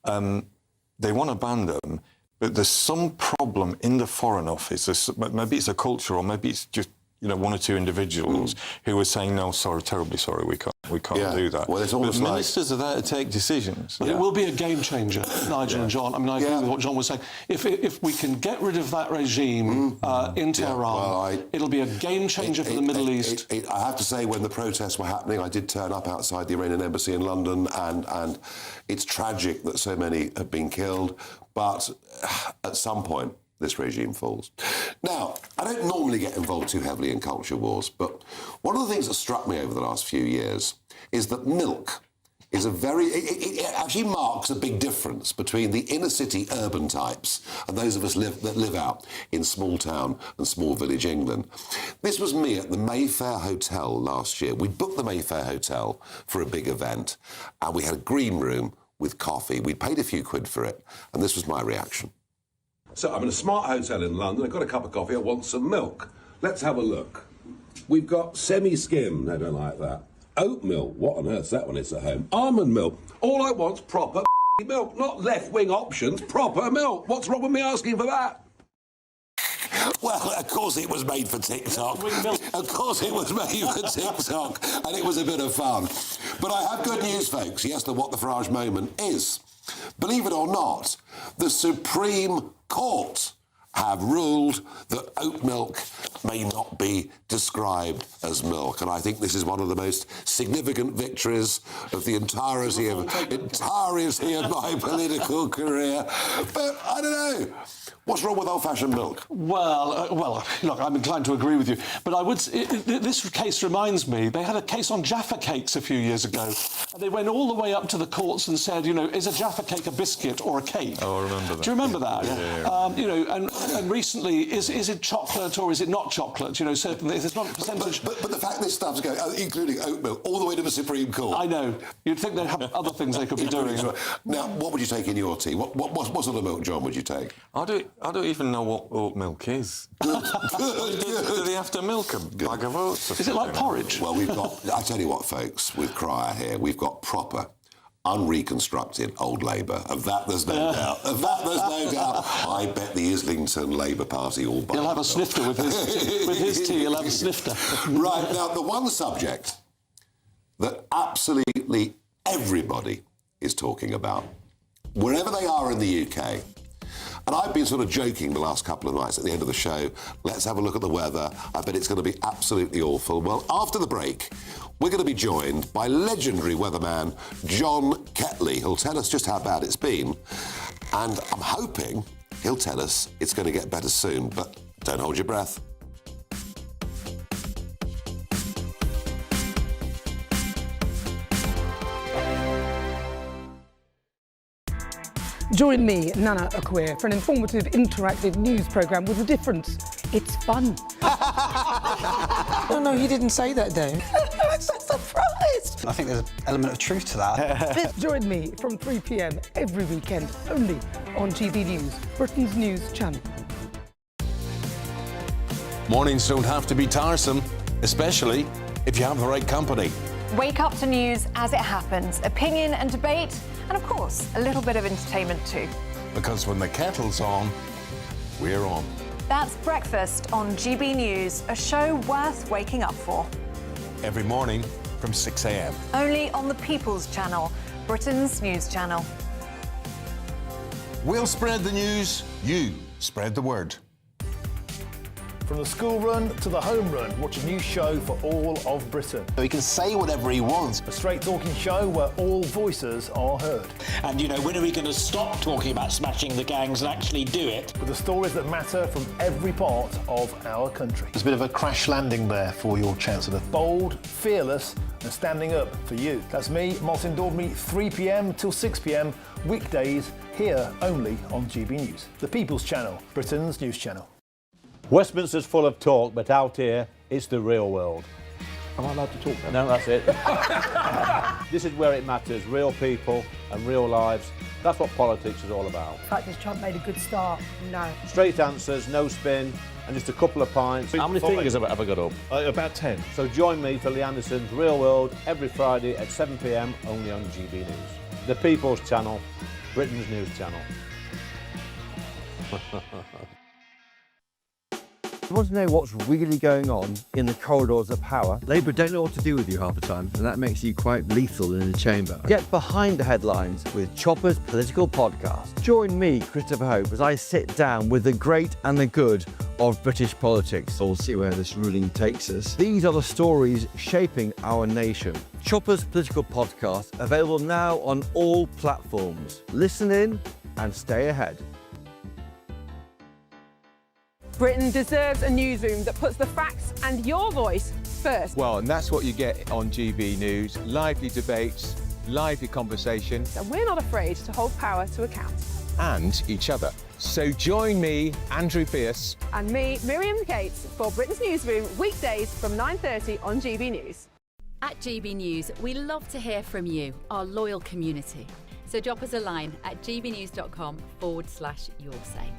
They want to ban them, but there's some problem in the Foreign Office. Maybe it's a culture, or maybe it's just one or two individuals who are saying, no, sorry, terribly sorry, we can't do that. Well, it's but almost ministers are there to take decisions. But it will be a game changer, Nigel and John. I mean, I agree with what John was saying. If we can get rid of that regime in Tehran, it'll be a game changer for the Middle East. I have to say, when the protests were happening, I did turn up outside the Iranian embassy in London, and it's tragic that so many have been killed, but at some point, this regime falls. Now, I don't normally get involved too heavily in culture wars, but one of the things that struck me over the last few years is that milk is it actually marks a big difference between the inner city urban types and those of us that live out in small town and small village England. This was me at the Mayfair Hotel last year. We booked the Mayfair Hotel for a big event, and we had a green room with coffee. We paid a few quid for it, and this was my reaction. So I'm in a smart hotel in London. I've got a cup of coffee. I want some milk. Let's have a look. We've got semi-skim. I don't like that. Oat milk. What on earth's that when it's at home? Almond milk. All I want's proper milk, not left-wing options. Proper milk. What's wrong with me asking for that? Well, of course it was made for TikTok. Of course it was made for TikTok, and it was a bit of fun. But I have good news, folks. Yes, the What the Farage moment is, believe it or not, the Supreme Court have ruled that oat milk may not be described as milk. And I think this is one of the most significant victories of the entirety of my political career. But I don't know. What's wrong with old-fashioned milk? Well, look, I'm inclined to agree with you. But I would. This case reminds me, they had a case on Jaffa cakes a few years ago. And they went all the way up to the courts and said, is a Jaffa cake a biscuit or a cake? Oh, I remember that. Do you remember that? Yeah. And recently, is it chocolate or is it not chocolate? Certainly, there's not a percentage. But the fact this stuff's going, including oat milk, all the way to the Supreme Court. I know. You'd think they'd have other things they could be doing. Now, what would you take in your tea? What sort of milk, John, would you take? I don't even know what oat milk is. Do they have to milk a bag of oats? Is it like porridge? Well, we've got... I tell you what, folks, with Cryer here, we've got proper, unreconstructed old Labour. Of that, there's no doubt. Of that, there's no doubt. I bet the Islington Labour Party all by He'll have a snifter with his tea. He'll have a snifter. Right, now, the one subject that absolutely everybody is talking about, wherever they are in the UK, and I've been sort of joking the last couple of nights at the end of the show, let's have a look at the weather. I bet it's going to be absolutely awful. Well, after the break, we're going to be joined by legendary weatherman John Ketley. He'll tell us just how bad it's been. And I'm hoping he'll tell us it's going to get better soon. But don't hold your breath. Join me, Nana Akweer, for an informative, interactive news programme with a difference. It's fun. No, he didn't say that, though. I'm so surprised. I think there's an element of truth to that. Join me from 3 p.m. every weekend, only on GB News, Britain's news channel. Mornings don't have to be tiresome, especially if you have the right company. Wake up to news as it happens, opinion and debate, and of course, a little bit of entertainment too. Because when the kettle's on, we're on. That's Breakfast on GB News, a show worth waking up for. Every morning from 6 a.m. Only on the People's Channel, Britain's news channel. We'll spread the news, you spread the word. From the school run to the home run, watch a new show for all of Britain. He can say whatever he wants. A straight-talking show where all voices are heard. And, you know, when are we going to stop talking about smashing the gangs and actually do it? With the stories that matter from every part of our country. There's a bit of a crash landing there for your Chancellor. Bold, fearless and standing up for you. That's me, Martin Daubney, 3 p.m. till 6 p.m, weekdays, here only on GB News. The People's Channel, Britain's news channel. Westminster's full of talk, but out here, it's the real world. Am I allowed to talk No, now? that's it. This is where it matters, real people and real lives. That's what politics is all about. In fact, has Trump made a good start? No. Straight answers, no spin, and just a couple of pints. How many fingers have I got up? About 10. So join me for Lee Anderson's Real World every Friday at 7 p.m, only on GB News. The People's Channel, Britain's news channel. You want to know what's really going on in the corridors of power? Labour don't know what to do with you half the time, and that makes you quite lethal in the chamber. Get behind the headlines with Chopper's Political Podcast. Join me, Christopher Hope, as I sit down with the great and the good of British politics. We'll see where this ruling takes us. These are the stories shaping our nation. Chopper's Political Podcast, available now on all platforms. Listen in and stay ahead. Britain deserves a newsroom that puts the facts and your voice first. Well, and that's what you get on GB News. Lively debates, lively conversation. And we're not afraid to hold power to account. And each other. So join me, Andrew Pierce. And me, Miriam Gates, for Britain's Newsroom, weekdays from 9:30 on GB News. At GB News, we love to hear from you, our loyal community. So drop us a line at gbnews.com/yoursay.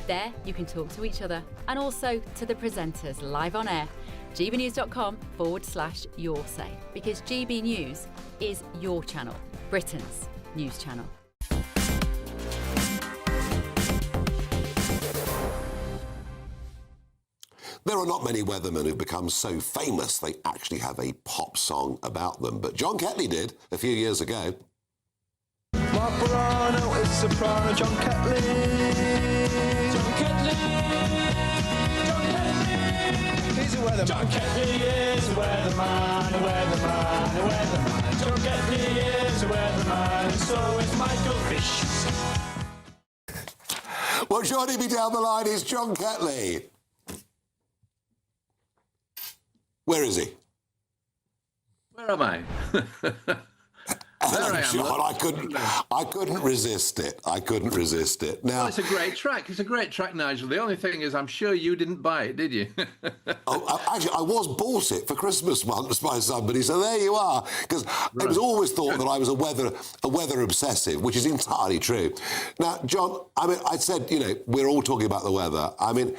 There, you can talk to each other and also to the presenters live on air. gbnews.com/yoursay, because GB News is your channel, Britain's news channel. There are not many weathermen who've become so famous they actually have a pop song about them, but John Ketley did a few years ago. Mark Morano is soprano, John Ketley. John Ketley. John Ketley. He's a weatherman. John Ketley is a weatherman, a weatherman, a weatherman. John Ketley is a weatherman, and so is Michael Fish. Well, joining me down the line is John Ketley. Where is he? Where am I? There I am. John, I couldn't resist it. I couldn't resist it. Now, well, it's a great track. It's a great track, Nigel. The only thing is, I'm sure you didn't buy it, did you? Actually, I was bought it for Christmas once by somebody. So there you are. Because it was always thought that I was a weather obsessive, which is entirely true. Now, John, I mean, I said, you know, we're all talking about the weather. I mean,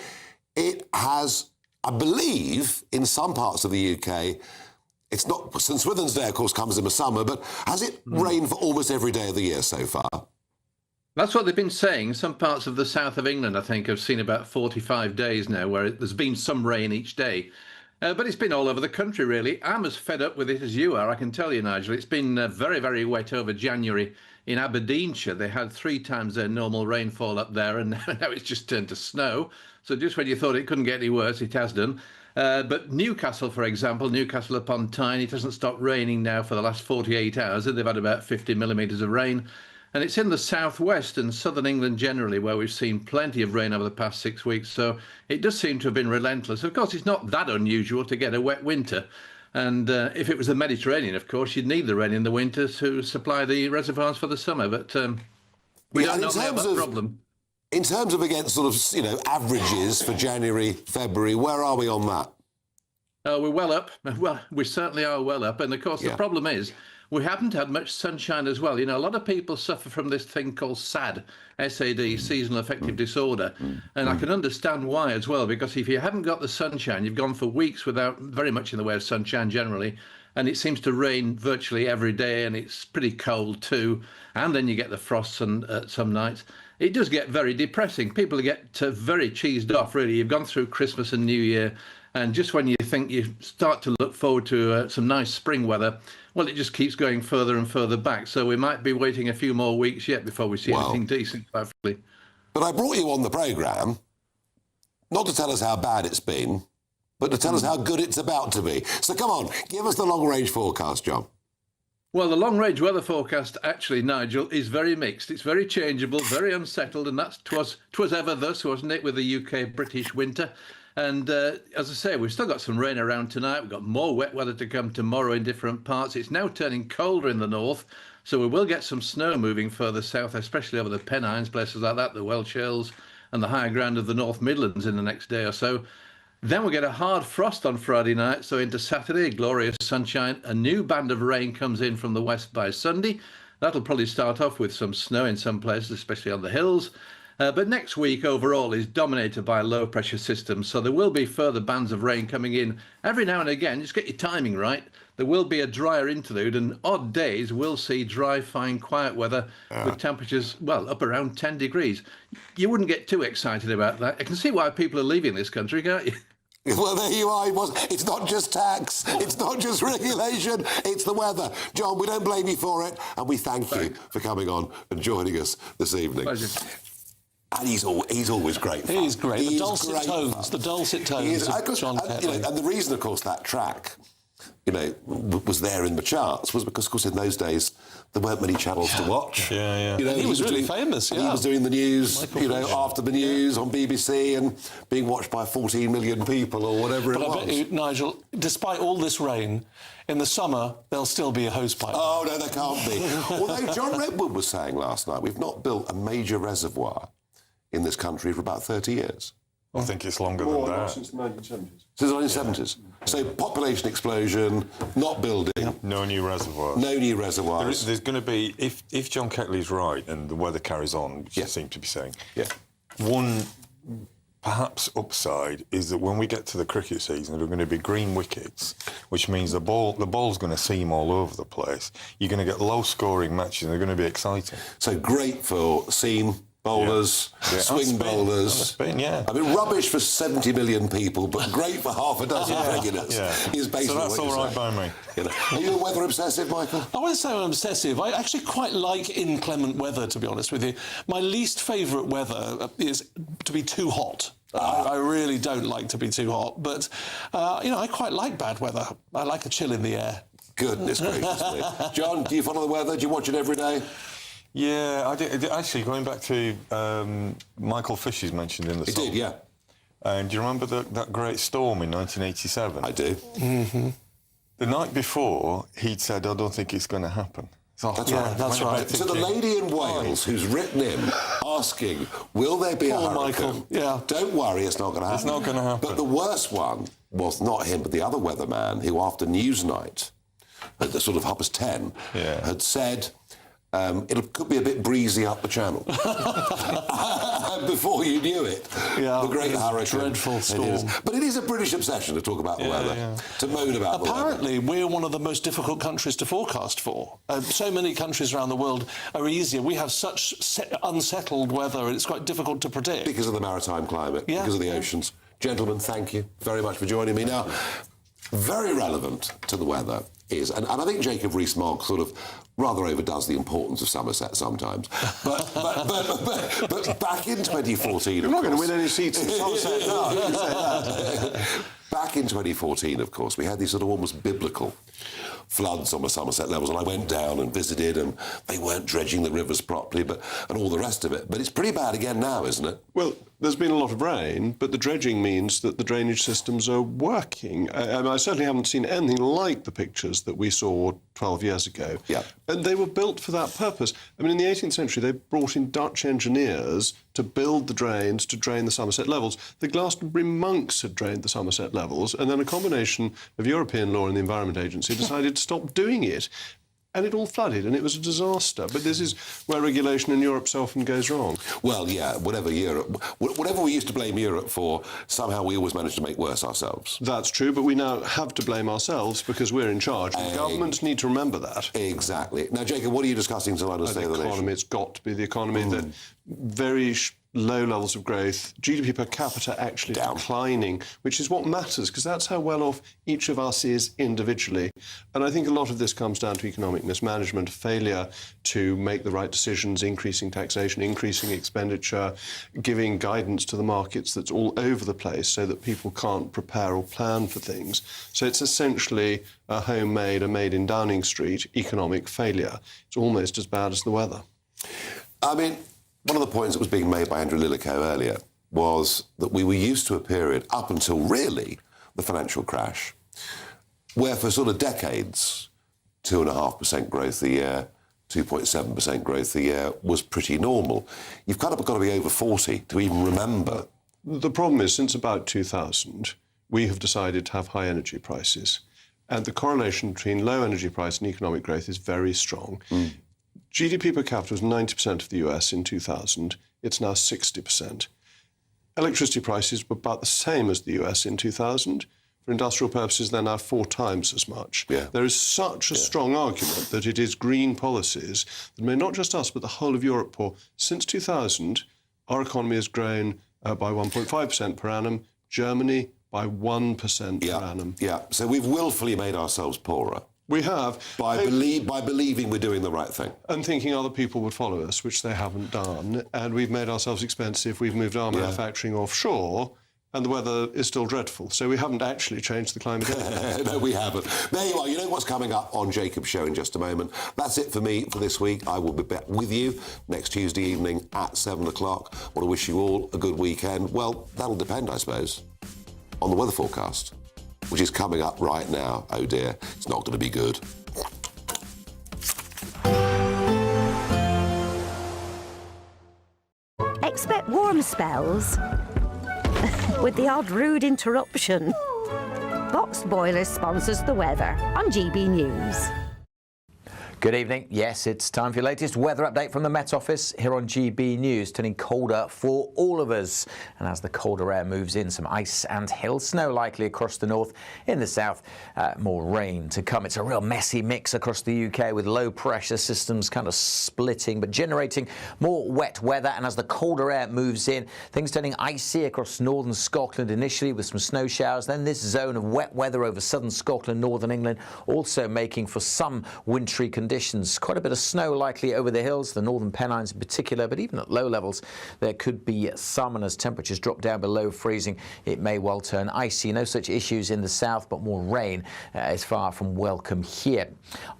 it has, I believe, in some parts of the UK. It's not, St Swithin's Day, of course, comes in the summer, but has it rained for almost every day of the year so far? That's what they've been saying. Some parts of the south of England, I think, have seen about 45 days now where there's been some rain each day. But it's been all over the country, really. I'm as fed up with it as you are, I can tell you, Nigel. It's been very, very wet over January in Aberdeenshire. They had 3 times their normal rainfall up there, and now it's just turned to snow. So just when you thought it couldn't get any worse, it has done. But Newcastle, for example, Newcastle upon Tyne, it hasn't stopped raining now for the last 48 hours, and they've had about 50 millimetres of rain. And it's in the southwest and southern England generally where we've seen plenty of rain over the past 6 weeks. So it does seem to have been relentless. Of course, it's not that unusual to get a wet winter. And if it was the Mediterranean, of course, you'd need the rain in the winter to supply the reservoirs for the summer. But we don't normally have that problem. In terms of against sort of, you know, averages for January, February, where are we on that? We're well up. Well, we certainly are well up. And of course, the problem is we haven't had much sunshine as well. You know, a lot of people suffer from this thing called SAD, S-A-D, seasonal affective disorder. And I can understand why as well, because if you haven't got the sunshine, you've gone for weeks without very much in the way of sunshine generally. and it seems to rain virtually every day, and it's pretty cold too. And then you get the frosts and some nights. It does get very depressing. People get very cheesed off, really. You've gone through Christmas and New Year, and just when you think you start to look forward to some nice spring weather, well, it just keeps going further and further back. So we might be waiting a few more weeks yet before we see anything decent, quite frankly. But I brought you on the programme not to tell us how bad it's been, but to tell us how good it's about to be. So come on, give us the long-range forecast, John. Well, the long-range weather forecast, actually, Nigel, is very mixed. It's very changeable, very unsettled, and that's 'twas ever thus, wasn't it, with the UK-British winter? And as I say, we've still got some rain around tonight. We've got more wet weather to come tomorrow in different parts. It's now turning colder in the north, so we will get some snow moving further south, especially over the Pennines, places like that, the Welsh Hills, and the higher ground of the North Midlands in the next day or so. Then we'll get a hard frost on Friday night, so into Saturday, glorious sunshine. A new band of rain comes in from the west by Sunday. That'll probably start off with some snow in some places, especially on the hills. But next week overall is dominated by low pressure systems, so there will be further bands of rain coming in every now and again. Just get your timing right. There will be a drier interlude, and odd days will see dry, fine, quiet weather with temperatures, well, up around 10 degrees. You wouldn't get too excited about that. I can see why people are leaving this country, can't you? Well, there you are. It's not just tax, it's not just regulation, it's the weather. John, we don't blame you for it, and we thank you for coming on and joining us this evening. Pleasure. And he's always great fun. He's great. The dulcet tones of John Ketley. And the reason, of course, that track, was there in the charts was because, of course, in those days, there weren't many channels to watch. Yeah. He was really famous, He was doing the news, after the news on BBC and being watched by 14 million people or whatever it was. But I bet you, Nigel, despite all this rain, in the summer, there'll still be a hosepipe. Oh, no, there can't be. Although John Redwood was saying last night, we've not built a major reservoir in this country for about 30 years. I think it's longer than that. Since the 1970s. Since the 1970s. So population explosion, not building. No new reservoirs. No new reservoirs. There's going to be, if John Ketley's right and the weather carries on, which you seem to be saying, one perhaps upside is that when we get to the cricket season, there are going to be green wickets, which means the ball's going to seam all over the place. You're going to get low-scoring matches, and they're going to be exciting. So great for seam bowlers, swing bowlers. I mean, rubbish for 70 million people, but great for half a dozen regulars. Is basically so that's what all you're right saying. by me. Are you a weather obsessive, Michael? I wouldn't say I'm obsessive. I actually quite like inclement weather, to be honest with you. My least favourite weather is to be too hot. I really don't like to be too hot, but, I quite like bad weather. I like a chill in the air. Goodness gracious me. John, do you follow the weather? Do you watch it every day? Yeah, I did. Actually, going back to Michael Fish's mentioned in the song. He did, yeah. And do you remember that great storm in 1987? I do. Mm-hmm. The night before, he'd said, I don't think it's going to happen. That's right. So the lady in Wales who's written in asking, will there be a hurricane? Michael. Don't worry, it's not going to happen. It's not going to happen. But the worst one was not him, but the other weatherman who, after Newsnight, at the sort of 10:30, had said, it could be a bit breezy up the channel. Before you knew it, the great hurricane. Dreadful storm. But it is a British obsession to talk about the weather, to moan about the weather. Apparently, we're one of the most difficult countries to forecast for. So many countries around the world are easier. We have such unsettled weather, and it's quite difficult to predict. Because of the maritime climate, because of the oceans. Gentlemen, thank you very much for joining me. Now, very relevant to the weather is, and I think Jacob Rees-Mogg sort of rather overdoes the importance of Somerset sometimes. But back in 2014, You're not going to win any seats in Somerset. No, you can say that. Back in 2014, of course, we had these sort of almost biblical floods on the Somerset levels, and I went down and visited, and they weren't dredging the rivers properly, and all the rest of it. But it's pretty bad again now, isn't it? Well, there's been a lot of rain, but the dredging means that the drainage systems are working. I certainly haven't seen anything like the pictures that we saw 12 years ago. Yeah. And they were built for that purpose. I mean, in the 18th century, they brought in Dutch engineers to build the drains to drain the Somerset levels. The Glastonbury monks had drained the Somerset levels, and then a combination of European law and the Environment Agency decided to stop doing it. and it all flooded, and it was a disaster. But this is where regulation in Europe so often goes wrong. Well, yeah, whatever we used to blame Europe for, somehow we always manage to make worse ourselves. That's true, but we now have to blame ourselves because we're in charge. And governments need to remember that. Exactly. Now, Jacob, what are you discussing tonight on State of the Nation? The economy, it's got to be the economy that very low levels of growth, GDP per capita actually declining, which is what matters, because that's how well off each of us is individually. And I think a lot of this comes down to economic mismanagement, failure to make the right decisions, increasing taxation, increasing expenditure, giving guidance to the markets that's all over the place so that people can't prepare or plan for things. So it's essentially a homemade, a made in Downing Street economic failure. It's almost as bad as the weather. I mean, one of the points that was being made by Andrew Lillicoe earlier was that we were used to a period up until really the financial crash, where for sort of decades, 2.5% growth a year, 2.7% growth a year was pretty normal. You've kind of got to be over 40 to even remember. The problem is, since about 2000, we have decided to have high energy prices. And the correlation between low energy price and economic growth is very strong. GDP per capita was 90% of the US in 2000. It's now 60%. Electricity prices were about the same as the US in 2000. For industrial purposes, they're now 4 times as much. There is such a strong argument that it is green policies that made not just us, but the whole of Europe poor. Since 2000, our economy has grown by 1.5% per annum. Germany by 1% per annum. So we've willfully made ourselves poorer. We have. By believing we're doing the right thing. And thinking other people would follow us, which they haven't done. And we've made ourselves expensive. We've moved our manufacturing offshore, and the weather is still dreadful. So we haven't actually changed the climate. No, we haven't. There you are. You know what's coming up on Jacob's show in just a moment. That's it for me for this week. I will be back with you next Tuesday evening at 7 o'clock. I want to wish you all a good weekend. Well, that'll depend, I suppose, on the weather forecast, which is coming up right now. Oh dear, it's not going to be good. Expect warm spells with the odd rude interruption. Boxed Boilers sponsors the weather on GB News. Good evening. Yes, it's time for your latest weather update from the Met Office here on GB News. Turning colder for all of us. And as the colder air moves in, some ice and hail snow likely across the north. In the south, more rain to come. It's a real messy mix across the UK with low pressure systems kind of splitting but generating more wet weather. And as the colder air moves in, things turning icy across northern Scotland initially with some snow showers. Then this zone of wet weather over southern Scotland, northern England, also making for some wintry conditions. Quite a bit of snow likely over the hills, the northern Pennines in particular, but even at low levels there could be some, and as temperatures drop down below freezing it may well turn icy. No such issues in the south, but more rain is far from welcome here.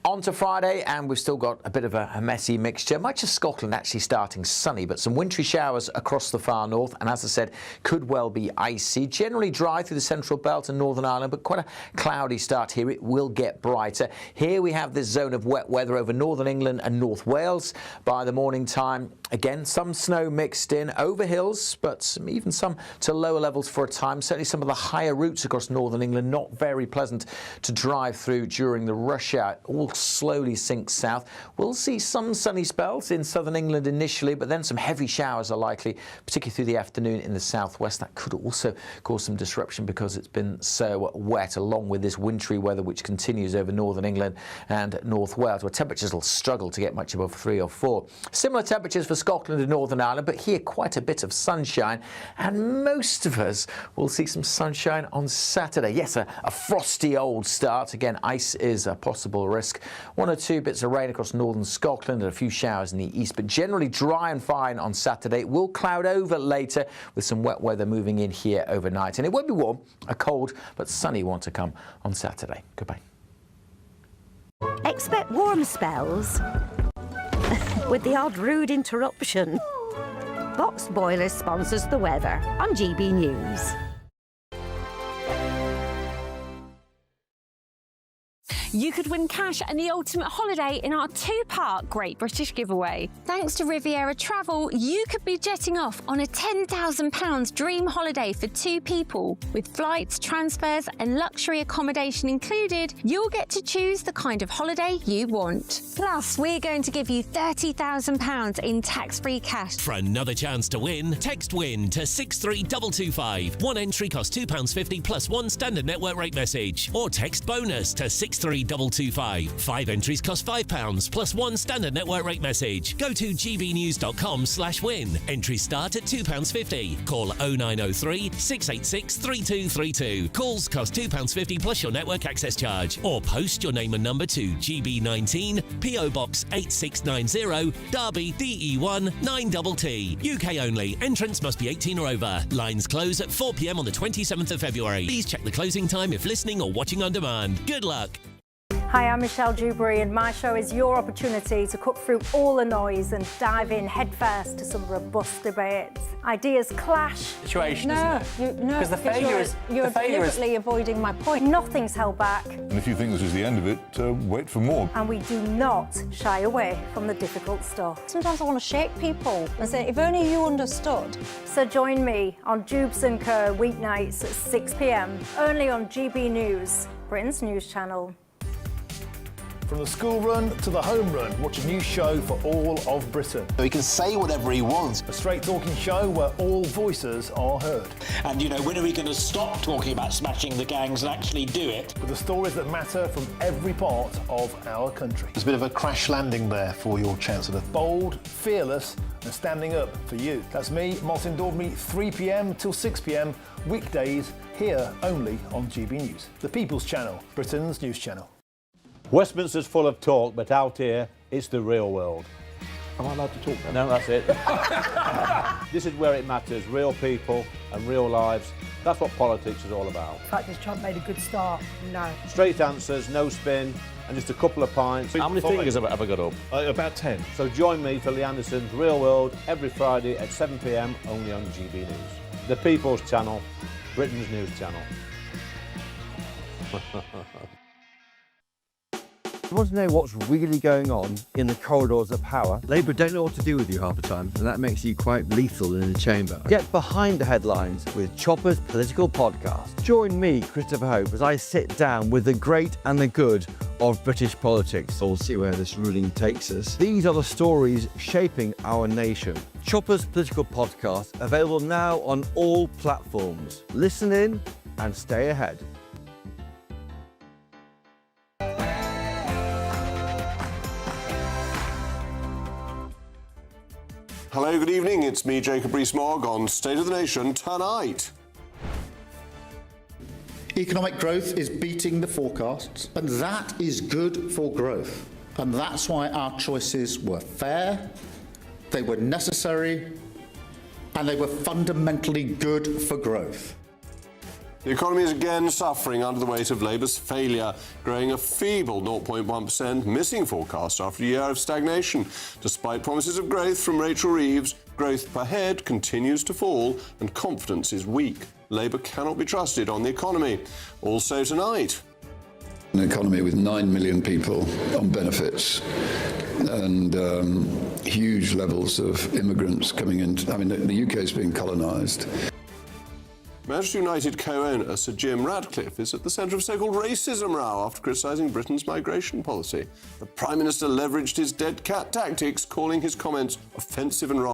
On to Friday, and we've still got a bit of a messy mixture. Much of Scotland actually starting sunny, but some wintry showers across the far north, and as I said, could well be icy. Generally dry through the central belt and Northern Ireland, but quite a cloudy start here. It will get brighter. Here we have this zone of wet weather over northern England and North Wales by the morning time. Again, some snow mixed in over hills, but even some to lower levels for a time. Certainly some of the higher routes across northern England not very pleasant to drive through during the rush hour. All slowly sinks south. We'll see some sunny spells in southern England initially, but then some heavy showers are likely, particularly through the afternoon in the southwest. That could also cause some disruption because it's been so wet, along with this wintry weather which continues over northern England and North Wales, where temperatures will struggle to get much above 3 or 4. Similar temperatures for Scotland and Northern Ireland, but here quite a bit of sunshine, and most of us will see some sunshine on Saturday. Yes, a frosty old start. Again, ice is a possible risk. 1 or 2 bits of rain across northern Scotland and a few showers in the east, but generally dry and fine on Saturday. It will cloud over later with some wet weather moving in here overnight, and it won't be warm. A cold but sunny one to come on Saturday. Goodbye. Expect warm spells with the odd rude interruption. Boxed Boilers sponsors the weather on GB News. you could win cash and the ultimate holiday in our two-part Great British giveaway. Thanks to Riviera Travel, you could be jetting off on a £10,000 dream holiday for 2 people. With flights, transfers and luxury accommodation included, you'll get to choose the kind of holiday you want. Plus, we're going to give you £30,000 in tax-free cash. For another chance to win, text WIN to 63225. One entry costs £2.50 plus one standard network rate message. Or text BONUS to 63225. 5 entries cost £5 plus one standard network rate message. Go to gbnews.com/win. Entries start at £2.50. Call 0903 686 3232. Calls cost £2.50 plus your network access charge. Or post your name and number to GB19, PO Box 8690, Derby, DE1 9TT. UK only. Entrance must be 18 or over. Lines close at 4 p.m. on the 27th of February. Please check the closing time if listening or watching on demand. Good luck. Hi, I'm Michelle Dewberry, and my show is your opportunity to cut through all the noise and dive in headfirst to some robust debates. Ideas clash. Situation, isn't it? No, because the failure is you're deliberately avoiding my point. Nothing's held back, And if you think this is the end of it, wait for more. and we do not shy away from the difficult stuff. Sometimes I want to shake people and say, if only you understood. So join me on Jubes & Co weeknights at 6 p.m. only on GB News, Britain's news channel. From the school run to the home run, watch a new show for all of Britain. He can say whatever he wants. A straight talking show where all voices are heard. And, you know, when are we going to stop talking about smashing the gangs and actually do it? With the stories that matter from every part of our country. There's a bit of a crash landing there for your Chancellor. Bold, fearless and standing up for you. That's me, Martin Daubney, 3 p.m. till 6 p.m. weekdays here only on GB News. The People's Channel, Britain's news channel. Westminster's full of talk, but out here, it's the real world. Am I allowed to talk then? No, that's it. This is where it matters, real people and real lives. That's what politics is all about. The fact is Trump made a good start, no. Straight answers, no spin, and just a couple of pints. How many fingers have I got up? About 10. So join me for Lee Anderson's Real World every Friday at 7 p.m. only on GB News. The People's Channel, Britain's news channel. You want to know what's really going on in the corridors of power? Labour don't know what to do with you half the time, and that makes you quite lethal in the chamber. Get behind the headlines with Chopper's political podcast. Join me, Christopher Hope, as I sit down with the great and the good of British politics. We'll see where this ruling takes us. These are the stories shaping our nation. Chopper's political podcast, available now on all platforms. Listen in and stay ahead. Hello, good evening. It's me, Jacob Rees-Mogg, on State of the Nation tonight. Economic growth is beating the forecasts, and that is good for growth. And that's why our choices were fair, they were necessary, and they were fundamentally good for growth. The economy is again suffering under the weight of Labour's failure, growing a feeble 0.1%, missing forecast after a year of stagnation. Despite promises of growth from Rachel Reeves, growth per head continues to fall and confidence is weak. Labour cannot be trusted on the economy. Also tonight. An economy with 9 million people on benefits and huge levels of immigrants coming in. I mean, the UK is being colonised. Manchester United co-owner Sir Jim Ratcliffe is at the centre of so-called racism row after criticising Britain's migration policy. The Prime Minister leveraged his dead cat tactics, calling his comments offensive and wrong.